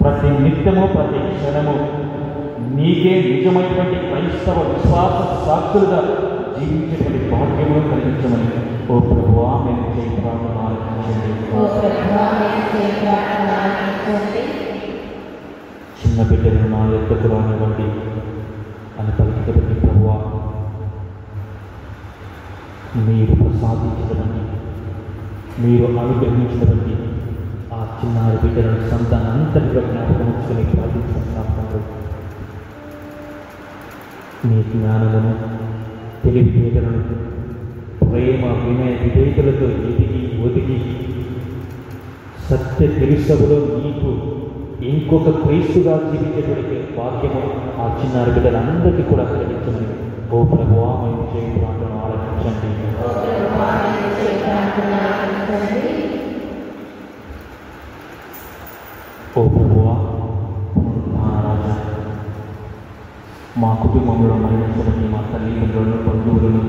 ప్రతి నిత్యము ప్రతి క్షణము నీకే నిజమైనటువంటి క్రైస్తవ విశ్వాస సాక్షులుగా జీవించేటువంటి భాగ్యమును కలిగించమని ఓ ప్రభువా మేము చేయి ప్రార్థన ఆలకించండి. చిన్న బిడ్డలు నా యొద్దకు రానివ్వండి అని పలికినటువంటి ప్రభువా, మీరు ప్రసాదించడానికి మీరు అనుగ్రహించినటువంటి ఆ చిన్నారి బిడ్డలను సంతానంతటిగా జ్ఞాపకం ఉంచుకొని ప్రార్థించుకుంటున్నారు. నీ జ్ఞానమును తెలివితేటలను ప్రేమ వినయ విధేయతలతో ఎదిగి ఒదిగి సత్య తెలుసవులో నీకు ఇంకొక క్రీస్తుగా జీవించేటువంటి వాక్యము ఆ చిన్నారి బిడ్డలందరికీ కూడా కలిగించమని ఓ ప్రభువా మేము చేయి ప్రార్థన ఆలకించండి. ఓ ప్రభువా మహారాజా, మా కుటుంబంలో మరణించబడి మా తల్లిదండ్రులను బంధువులను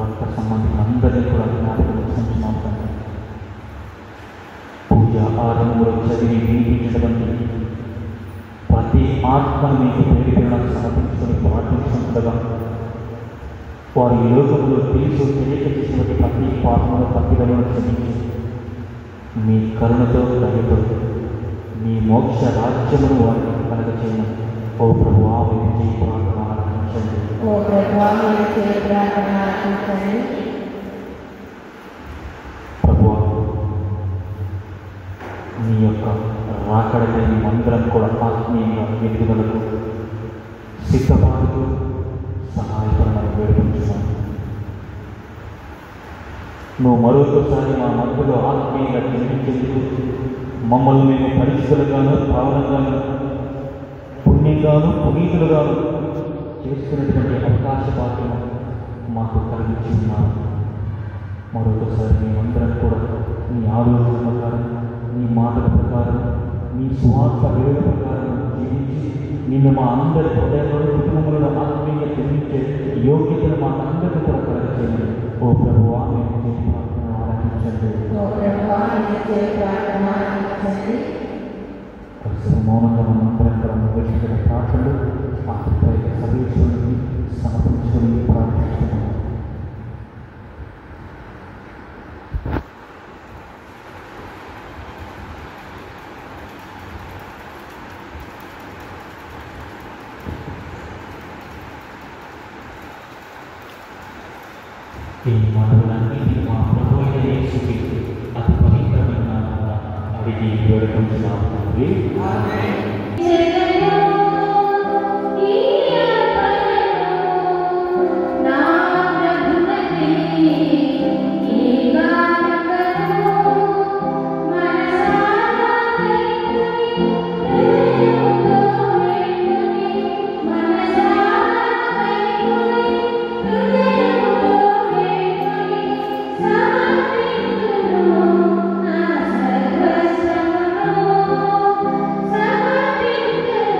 రక్త సంబంధికులందరినీ కూడా జ్ఞాపకం చేసుకుంటున్నాం తండ్రి. పూజ ఆరంభంలో చదివి వినిపించడానికి ప్రతి ఆత్మను మీకు ప్రేరేపణకు సమర్పించుకొని ప్రార్థించుకుంటుండగా వారి లోకంలో తెలుసు తెలియక చేసినటువంటి ప్రతి పాపమును తప్పిదలను క్షమించి మీ కరుణతో దయతో మీ మోక్ష రాజ్యమును వారికి కలగచేయమని ఓ ప్రభువా మేము చేయి ప్రార్థన ఆలకించండి. ప్రభువా, నీ యొక్క రాకడలే మేమందరం కూడా ఆత్మీయంగా ఎదుగుదలకు సిద్ధపాటుకు సహాయపడమని వేడుకుంటున్నాను. నువ్వు మరొకసారి మా మధ్యలో ఆత్మీయంగా కనిపించేందుకు మమ్మల్ని మేము పరిస్థితులుగాను భావనగాను పుణ్యంగాను పునీతులుగాను చేసుకునేటువంటి అవకాశ భాగ్యం మాకు కలిగించి ఉన్నారు. మరొకసారి మేమందరం కూడా నీ ఆలోచన ప్రకారం, నీ మాటల ప్రకారం, నీ స్వార్థ వేద ప్రకారం జీవించి నిన్ను మా అందరి హృదయంలో కుటుంబంలో ఆత్మీయంగా జీవించే యోగ్యతను మాకందరికీ కూడా కలిగించండి. ఓ ప్రభువా మేము చేసి ప్రార్థన ఆలకించండి. మౌనంగా మనందరం కూడా నిర్వహించిన ప్రార్థనలు ఆ సర్వేశ్వరునికి సమర్పించుకొని ప్రార్థిస్తున్నాము. ఈ మనవులన్నింటినీ మా ప్రభు అయిన యేసుకి అతి పవిత్రమైన నామమున అడిగి వేడుకుంటున్నాము తండ్రి. Thank you.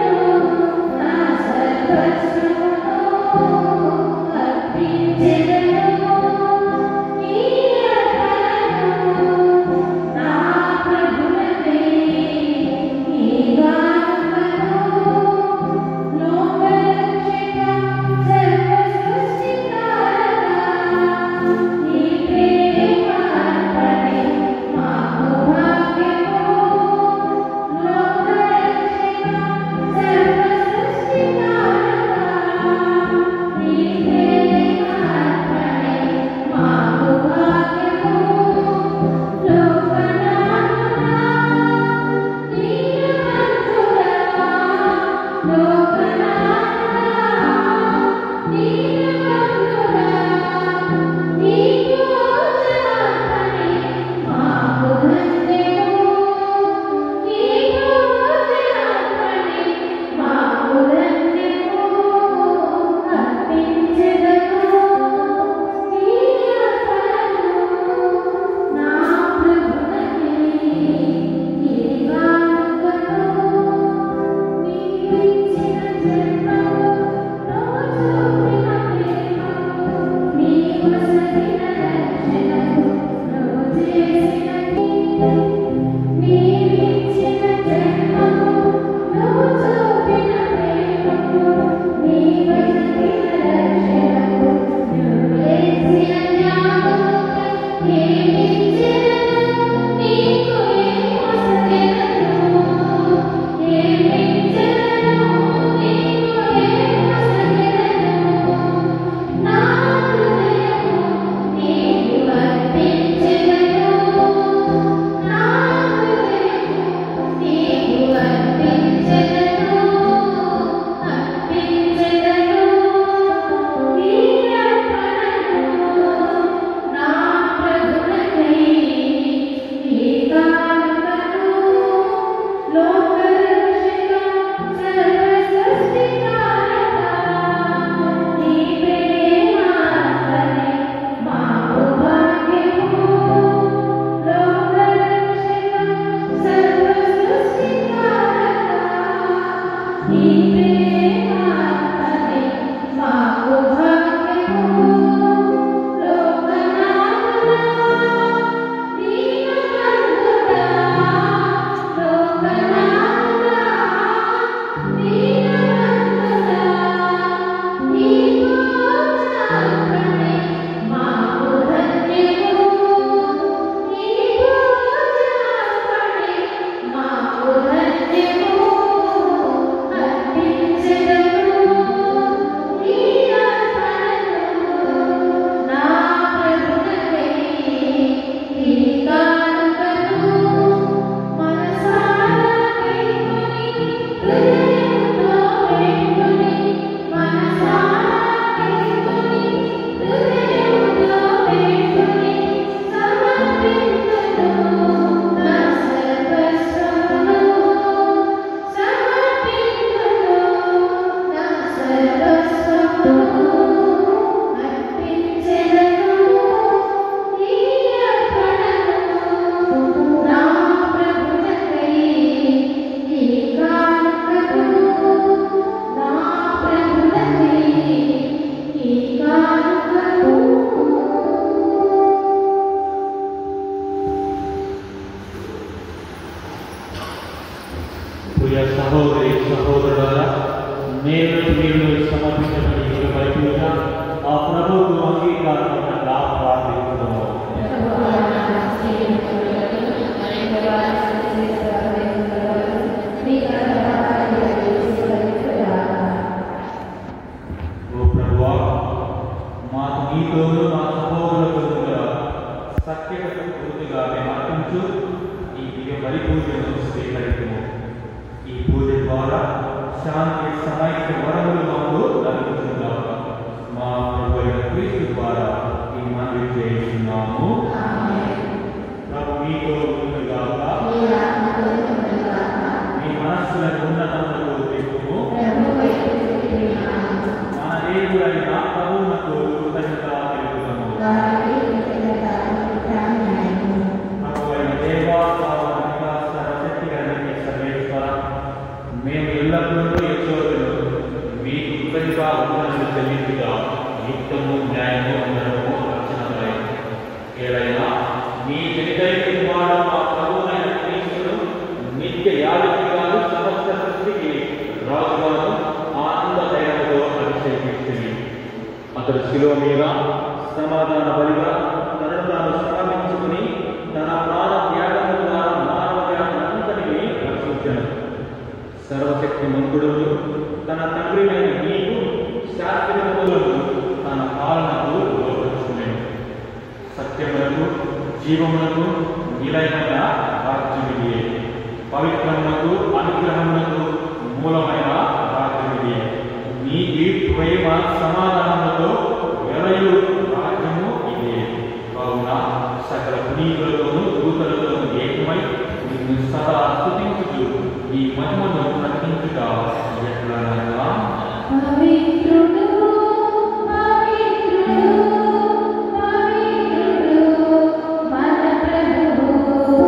ప్రియ సహోదరి సహోదరులారా, నేను మీరు సమర్పించబడి బయట ఆ ప్రభువుకు అంగీకారమైన ప్రార్థిస్తున్నాము. ఓ ప్రభువా, మాకు నీతోనూ మా సహోదరులతో సత్యతకు పూర్తిగా మేము అర్పించు ఈ దివ్య బలి పూజను స్వీకరించము. ఈ పూజ ద్వారా శాంతి సమైక్య వరములు మాకు లభించుగాక. మా ప్రభు అయిన క్రీస్తు ద్వారా ఈ మనవి చేస్తున్నాము. ప్రభు మీతో ఉండుగాక. మీ మనస్సులను ఉన్నతములకు తెప్పుము. మన దేవుడైన ప్రభువునకు కృతజ్ఞత తెలుపుతాము. ప్రభు అయిన దేవా, సర్వశక్తి కలిగిన సర్వేశ్వర, మేము ఎల్లప్పుడూ యెహోవాను మీకు కృతజ్ఞతా వందనములు చెల్లించుగా నిత్యము న్యాయము అందరము రక్షణమై ఏదైనా మీ జనితైన కుమారుడు మా ప్రభువైన క్రీస్తును నిత్య యాజకుడిగాను సమస్త సృష్టికి రాజుగాను ఆనంద ధైర్యంతో అభిషేకించింది. అతడు శిలువ మీద సమాధాన బలిగా తనను తాను సమర్పించుకుని తన ప్రాణ త్యాగము ద్వారా మానవ జాతినంతటిని రక్షించను. సర్వశక్తి మంతుడు తన తండ్రి అయిన నీకు శాస్త్రములను తన పాలనకు లోపరుచుకునేను. సత్యములకు జీవములకు నిలయమైన రాజ్యమిదే. పవిత్రములకు అనుగ్రహములకు మూలమైన రాజ్యమిదే. నీతి ప్రేమ సమాధానములతో వెలయు రాజ్యము ఇదే. కావున సకల పునీతులతోనూ దూతలతోనూ ఏకమై నిన్ను సదా స్తుతించుచు ఈ మహిమను ప్రకటించుట ఎట్లనగా పవిత్రుడు పవిత్రుడు పవిత్రుడు మన ప్రభువు.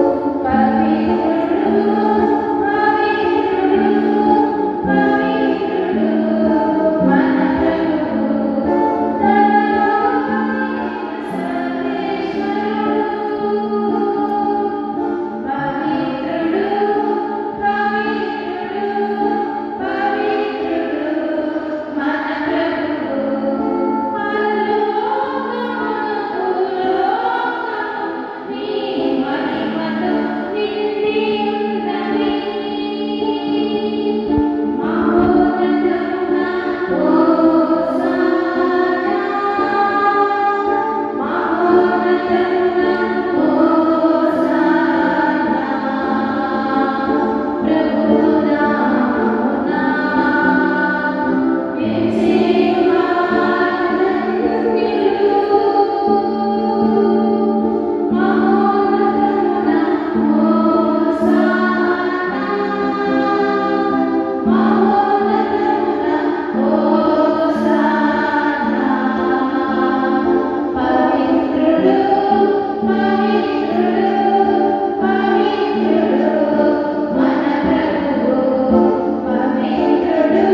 పవిత్రుడు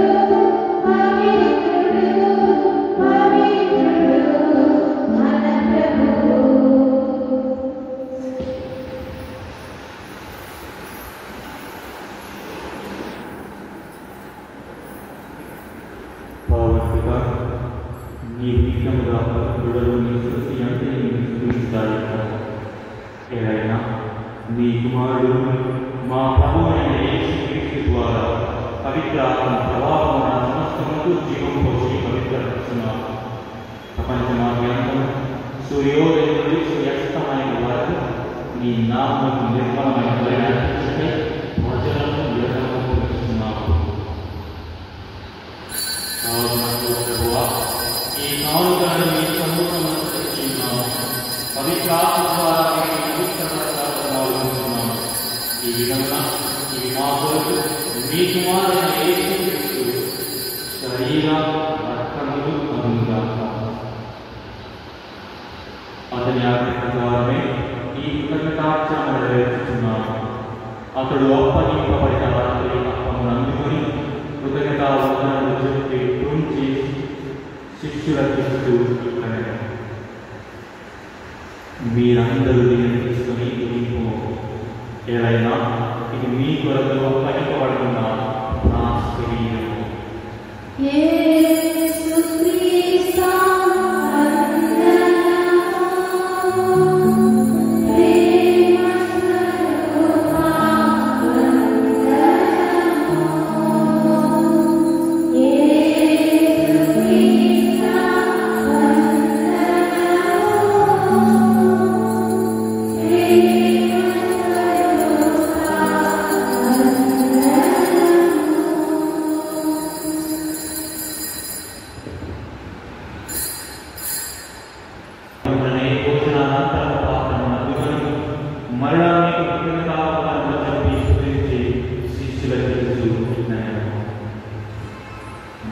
పవిత్రుడు పవిత్రుడు మన ప్రభువు. నీ నిత్యముగా పవిత్రుడను నీ సృష్టి అంటే నేను స్థుతిస్తాయి. ఏదైనా నీ కుమారుడు మా ప్రభువైన యేసుక్రీస్తు ద్వారా పవిత్ర ఆత్మ ప్రభావమున సమస్తముకు జీవం పోసి పవిత్రపరుచున్నావు. ప్రపంచమాద్యంతం సూర్యోదయం నుండి సూర్యాస్తమయం వరకు నీ నామముకు నిర్మలమైన ప్రయాణించే ప్రజలను నిరసనకు పిలుస్తున్నావు. ఈ కానుకలను మీ సముఖంలో తెచ్చున్నాము. పవిత్ర ఆత్మ ద్వారా పవిత్రపరచాలనుకుంటున్నాము. ఈ విధంగా ఈ మా కొరకు మీ కుమారుడైన యేసుక్రీస్తు శరీర రక్తములు అందుగాక. అతని ఆజ్ఞ ప్రకారమే ఈ కృతజ్ఞతార్చన నెరవేర్చుతున్నాము. అతడు అప్పగింపబడిన రాత్రి అప్పమును అందుకొని కృతజ్ఞతావందనములు చెప్పి ఉంచి శిష్యులకు ఇస్తూ ఇట్లనెను. మీరందరూ దీన్ని తీసుకుని తినిపు. ఏదైనా ఇది మీ కొరకు అప్పగింపబడుతున్న నా శరీరము.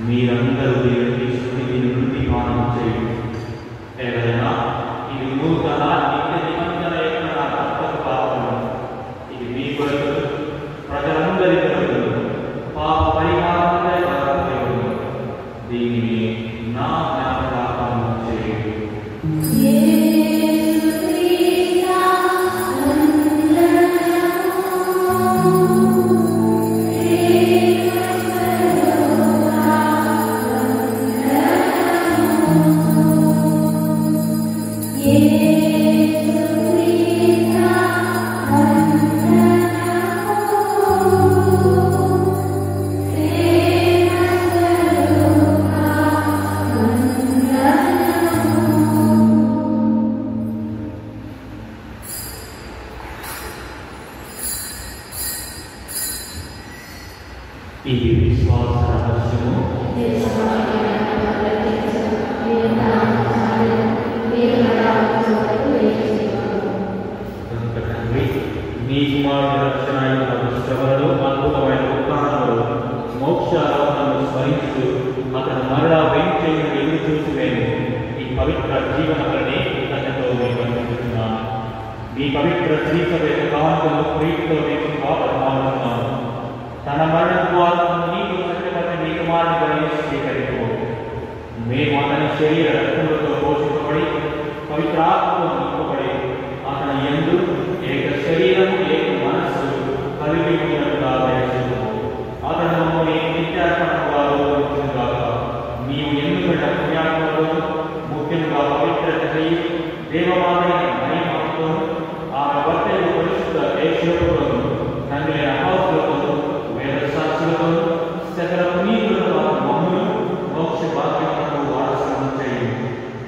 మీరందరూ దేవుని స్తుతి నుండి పానం చేయండి. ఏదైనా ఇది నూతన నిత్య నిబంధన యొక్క నా రక్తపు పాపము. ఇది మీ కొరకు ప్రజలందరి కొరకు పాప పరిహారములై కాకపోయింది. దీనిని నా జ్ఞాపకార్థం చేయండి. ఇది విశ్వాస రహస్యము. తండ్రి, నీ కుమారుని రక్షణ శ్రమలలో అద్భుతమైన ఉత్సాహంలో మోక్షాలను స్మరిస్తూ అతను మరలా వెంచేయని ఎదురు చూసి నేను ఈ పవిత్ర జీవనలని అతనితో నేను అనుకుంటున్నాను. మీ పవిత్ర శ్రీసభ కాలంలో ప్రీతితో నేను పాపడుతున్నాను. తన మరణం ద్వారా నీకు సత్యపడిన నీ కుమారుని బలి స్వీకరించు. మేము అతని శరీర రక్తములతో పోషింపబడి పవిత్రాత్మతో నింపబడి అతని యందు ఏక శరీరము ఏక మనస్సు కలిగి ఉన్నట్టుగా దయచేయము. అతను మమ్మల్ని నిత్యాత్మగా గౌరవించుగాక. నీవు ఎన్నుకున్న పుణ్యాత్మలను ముఖ్యంగా పవిత్రత చేయి దేవమాతైన మహిమతో ఆమె వర్తలు పరిశుద్ధ దేశోపలను తండ్రి అపోస్తులతో వేదశాస్త్రులతో సకల పునీతులతో మమ్మును మోక్ష భాగ్యములకు వారసులను చేయి.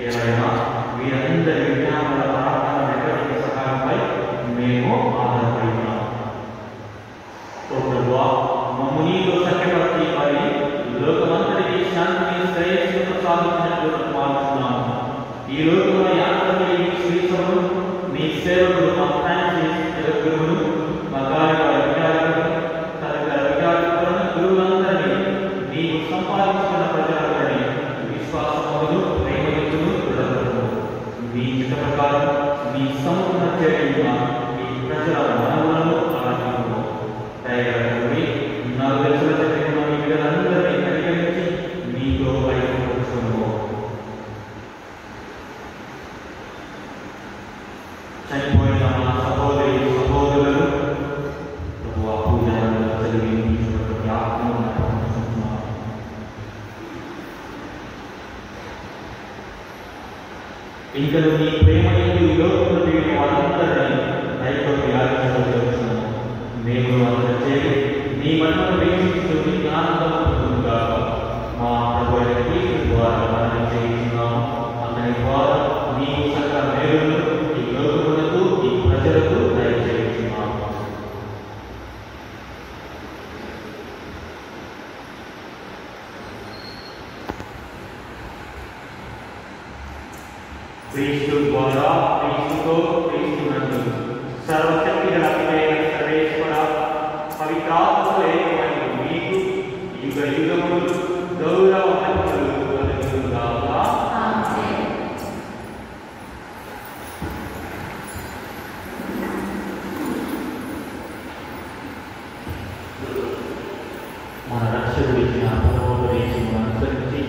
ఏవైనా వీరందరి విజ్ఞానుల ప్రార్థన నెరవేర్చే సహాయంపై మేము ఆధారపడినాము. ఓ ప్రభువా, మమ్ము నీతో సఖ్యపరిచి మరి లోకమంతటికి శాంతిని శ్రేయస్సును సాధించినట్లు మారుతున్నాము. ఈ లోకంలో యాత్రలో ఈ శ్రీసభను నీ సేవకుడు మా ఫ్రాన్సిస్ జగద్గురువును మా కార్యకాల విచారకుడు తదితర విచారకులను గురువులందరినీ నీవు సంపాదించుకున్న ప్రజలందరినీ విశ్వాసమును ప్రేమను దృఢపరచు. నీ చిత్త ప్రకారం నీ సమున్న చేయున్న ఈ ప్రజల మనవులను ఆరాధించుము. దయగలవి నాకు దశల చక్రమున ఈ బిడ్డలందరినీ పరిగణించి నీతో ఐక్యపరచుము. చనిపోయిన మా సహోదరి సహోదరులను ప్రభువా పూజలను చదివించుకున్న ఆత్మను పంచుకుంటున్నాను. ఇంకా నీ ప్రేమ ఎందు ఈ లోకంలో దిగిన వాళ్ళందరినీ దయతోటి ఆలోచించవచ్చును. మేము అందరూ చేరి నీ మహిమను వీక్షిస్తూ నీ ఆనందం పొందుగా మా ప్రభు క్రీస్తు ద్వారా మనం చేయించున్నాము. అతని ద్వారా నీవు సకల మేలులు ఈ లోకములకు ఈ ప్రజలకు దయచేస్తున్నాము. క్రీస్తు ద్వారా క్రీస్తుతో క్రీస్తునందు సర్వశక్తి గల పితైన సర్వేశ్వర పవిత్రాత్మతో ఏకమైన మీకు యుగ యుగములు గౌరవ మహిమలు కలుగుగాక. మన రక్షకుడి జ్ఞాపకం అనుసరించి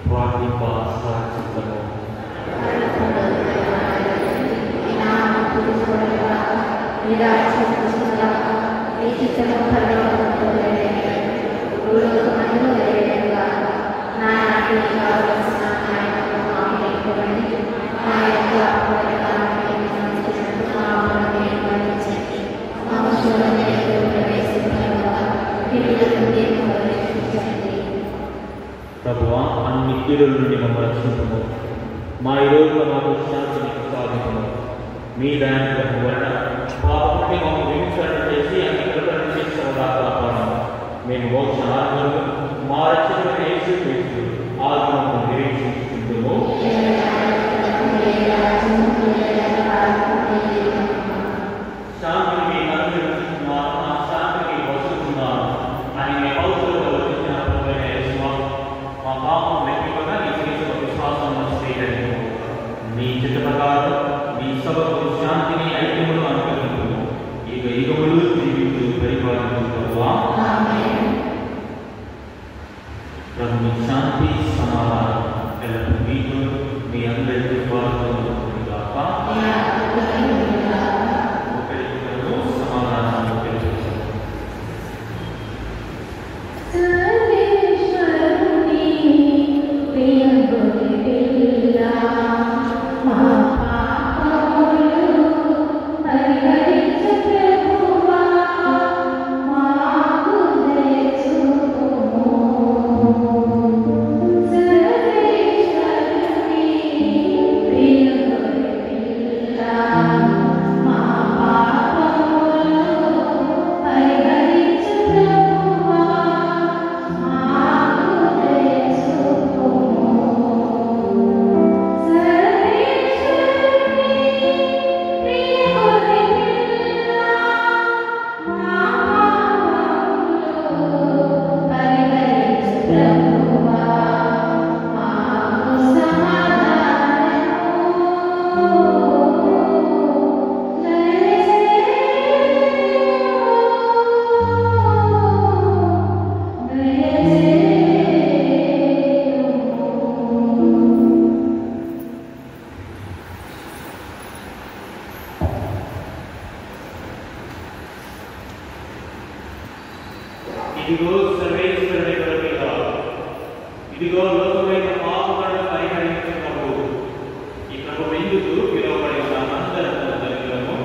ప్రార్థింప సాక్షితము. Tidak ప్రభువా, అన్ని కీడుల నుండి మమ్మల్ని రక్షించము. మా ఈరోజు మాకు శాంతిని ప్రసాదించము. మీ దయానికి వలన పాపంటే మమ్మల్ని విముక్త చేసి అన్ని కృపలను చేసి కాపాడము. మేము మోక్ష మార్గంలో మా రక్షకుడైన యేసుక్రీస్తు ఆత్మను నిరీక్షించుకుంటుము. శాంతిని మీకు అనుగ్రహిస్తున్నాను, నా శాంతిని వస్తున్నాను అని మీ అవసరంలో వచ్చిన మా పాపం వ్యక్తిగా నీ చేసిన విశ్వాసం స్వీకరించు. నీ చిత్త ప్రకారం నీ సభకు శాంతిని ఐక్యములు అనుగ్రహించు. ఇక యుగములు జీవితు పరిపాలించు. ప్రభు మీ శాంతి సమాధానం ఎల్లప్పుడూ మీకు మీ అందరికీ సమాధానం తెలుసు. ఇదిగో సర్వేశ్వరుని కొరకేగా, ఇదిగో లోకమైన పాపములను పరిహరించు ప్రభువు. ఈ ప్రభు ఎందుకు పిలువబడిన అందరము దళితులము.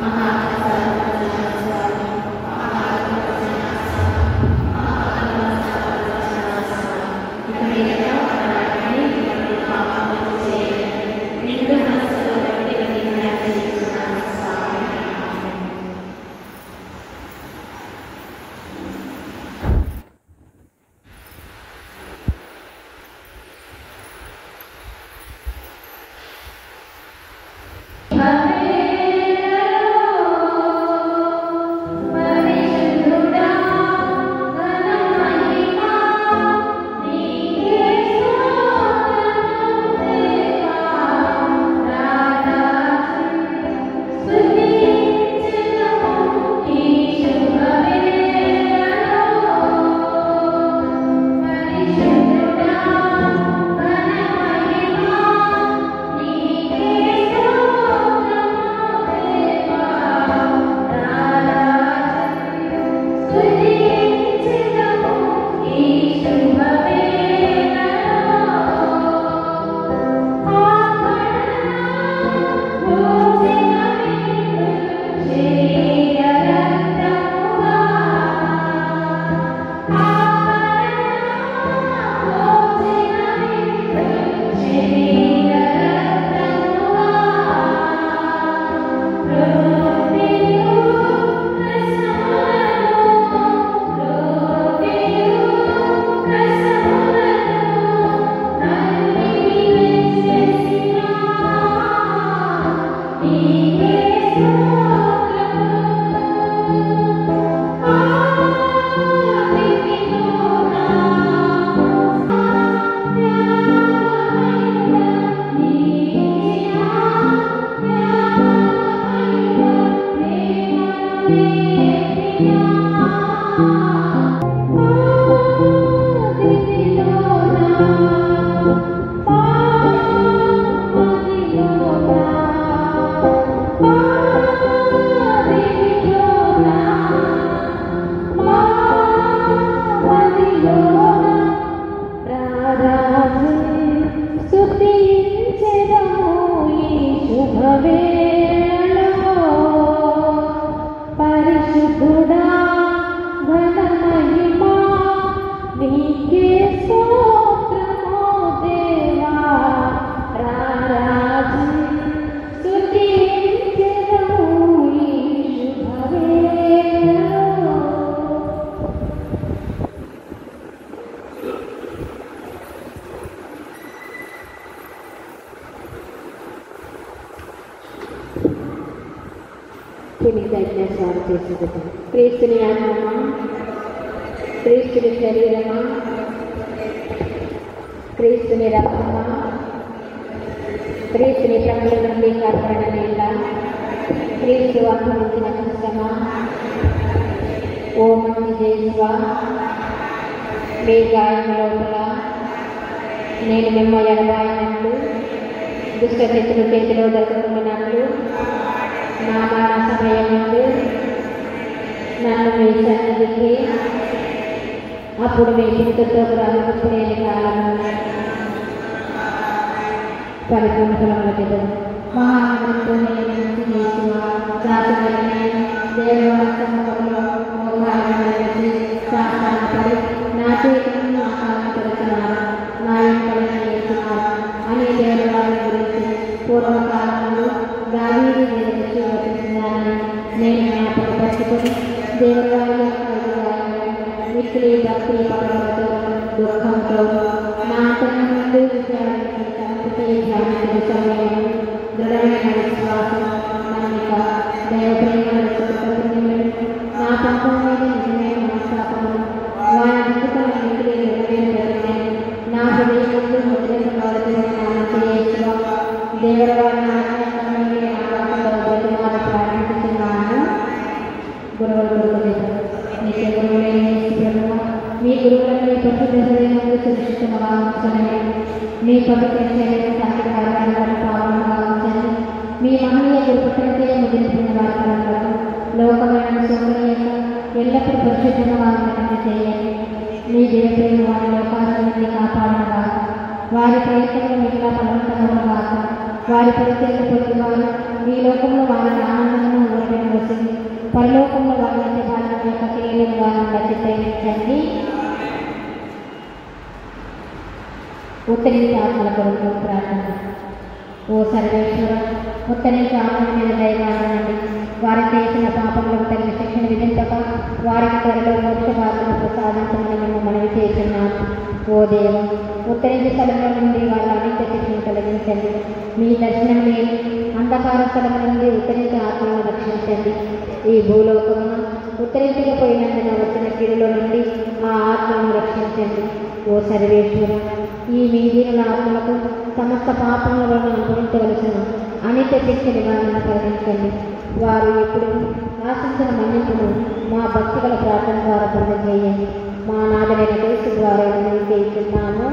మహా పునీత స్వామి చేసేది క్రీస్తుని ఆత్మమా, క్రీస్తుని శరీరమా, క్రీస్తుని రక్తమా, క్రీస్తుని ప్రజల నుండి కాపాడిన నీళ్ళ, క్రీస్తు అనుభవించిన కష్టమా, ఓ మంచి జైవ మీ గాయం లోపల నేను మిమ్మ ఎడబాయినట్లు దుష్టశక్తులు చేతిలో దొరుకుతున్నట్లు నా మరణ సమయమందు నన్ను మీ సన్నిధికి అప్పుడు మీ చింతతో గ్రహించలేని కాలము పరిపూర్ణములకి మహానంతో దేవస్థానంలో శాస్త్రాన్ని నా చేతులను ఆకాశపడుతున్నారు, నా ఇంటిని చేస్తున్నారు అని దేవవారి గురించి పూర్వకాలంలో దావీదు నిర్వహించాలని నేను జ్ఞాపకపరుచుకొని దేవవారి మిక్కిలి భక్తి పడవలతో దుఃఖంతో నా అంతరం నుండి విచారించి తనపై ధ్యానించిన సమయం దృఢమైన విశ్వాసం నమ్మిక దైవప్రేమ నా పంపం మీద నిజమైన మనస్తాపము వారి దిక్కుల మిక్కిలి నిజమైన నా హృదయంలో ముద్రించబడుతున్న దేవరవారి ఆత్మీయ ఆకాశంలో బ్రతిమాల ప్రారంభిస్తున్నాను. గురువులు మీ గురువులని ప్రసిద్ధ హృదయంలో సురక్షితంగా ఉంచండి. మీ పవిత్ర శరీరం సంతకాలను పావనంగా ఉంచండి. మీ మహనీయ గురుపుత్రతే ముగించిన వార్తలను లోకమైన సౌకర్యంగా ఎల్లప్పుడూ పరిశుద్ధంగా ఉన్నట్టు చేయండి. మీ దేవప్రేమ వారి లోకాల నుండి కాపాడగా వారి ప్రయత్నంలో మిగతా ఫలవంతమగా వారి పరిచయం పొందివారు ఈ లోకంలో వారి ఆనందము ఊరటం వస్తుంది, పరలోకంలో వారి భారత యొక్క క్రియలుగా చిత్రించండి. ఉత్తరీత ఆత్మల కొరకు ప్రార్థన. ఓ సర్వేశ్వర, ఉత్తరీత ఆత్మల మీద దయగానండి. వారు చేసిన పాపములకు తగిన శిక్షణ విధింపక వారికి త్వరలో మోక్ష మార్గం ప్రసాదించమని మేము మనవి చేస్తున్నాము. ఓ దేవ, ఉత్తరీత స్థలంలో నుండి వాళ్ళ అనేక శిక్షను తొలగించండి. మీ దర్శనం లేని అంధకార స్థలం నుండి ఉత్తరీత ఆత్మలను రక్షించండి. ఈ భూలోకమున ఉత్తరించగా పోయినందున వచ్చిన కీడులో నుండి ఆ ఆత్మను రక్షించండి. ఓ సర్వేశ్వర, ఈ మీ దీనుల ఆత్మలకు సమస్త పాపములను అనుభవించవలసిన అనిత్య శిక్ష నివారణ కలిగించండి. వారు ఎప్పుడు ఆశించిన మన్నింపును మా భక్తిగల ప్రార్థన ద్వారా పొందజేయండి. మా నాదరైన దేశ ద్వారా చేస్తున్నాము.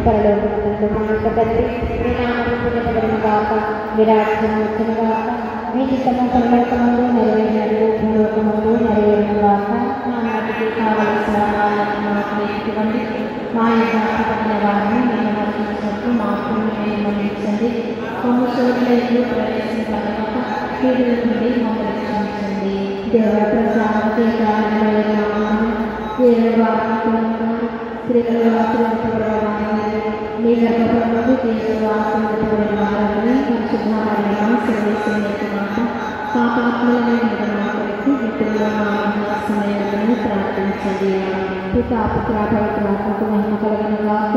పరలోకమందు మా యొక్క తండ్రి, మీ నామము పూజించబడిన గాక, మీ రాజ్యం వచ్చిన గాక, మీ చిత్తము పరలోకమందు నెరవేరినట్లు భూలోకమందు నెరవేరిన గాక. మా నాటికి కావలసిన ఆహారాన్ని మాకు ఇవ్వండి. మా యథార్థమైన వారిని మేము మరణించినట్లు మాకు మరణించండి. సొమ్ముసోట్లేదు ప్రవేశించక కీడుల నుండి మమ్మల్ని రక్షించండి. దేవప్రసాదం స్త్రీలలో ఆశ్రయించబడవాలని మీ గర్భంలో తీసుకు ఆశ్రయించబడిన వారిని పరిశుభ్రమైన శ్రేష్ఠ పాపాత్మలను నిర్మాణకు మిత్రులు సమయాన్ని ప్రార్థించండి. పితా పుత్ర పవిత్రాత్మకు మహిమ కలగన గాక.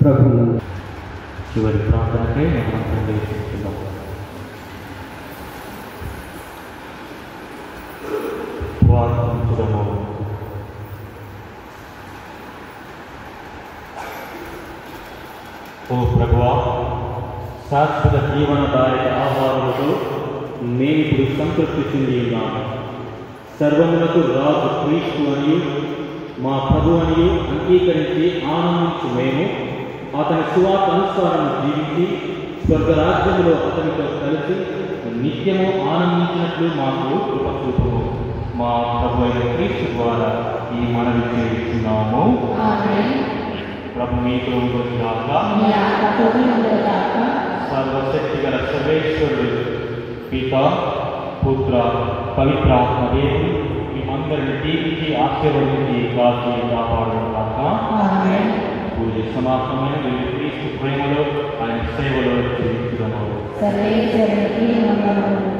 ప్రభు చివరి ప్రార్థనకే మనం ప్రవేశిస్తున్నాం. ప్రార్థించడము. ఓ ప్రభువా, శాశ్వత జీవనదాయక ఆహారములతో నేను ఇప్పుడు సంతృప్తి చెంది ఉన్నాను. సర్వములకు రాజు క్రీస్తు అని మా ప్రభు అని అంగీకరించి ఆనందించు మేము అతని సువార్త అనుసారం జీవించి స్వర్గరాజ్యములో అతనితో కలిసి నిత్యము ఆనందించినట్లు మాకు కృప చూపుము. మా ప్రభు అయిన క్రీస్తు ద్వారా ఈ మనవి చేస్తున్నాము. ప్రభు మీతో గాక. సర్వశక్తిగల సర్వేశ్వరుడు పిత పుత్ర పవిత్రాత్మ దేవుడు మేమందరిని దీవించి ఆశీర్వదించి కాచి కాపాడడం గాక. పూజ సమాప్తమైన క్రీస్తు ప్రేమలో ఆయన సేవలో జీవించడము. సర్వేశ్వరునికి వందనములు.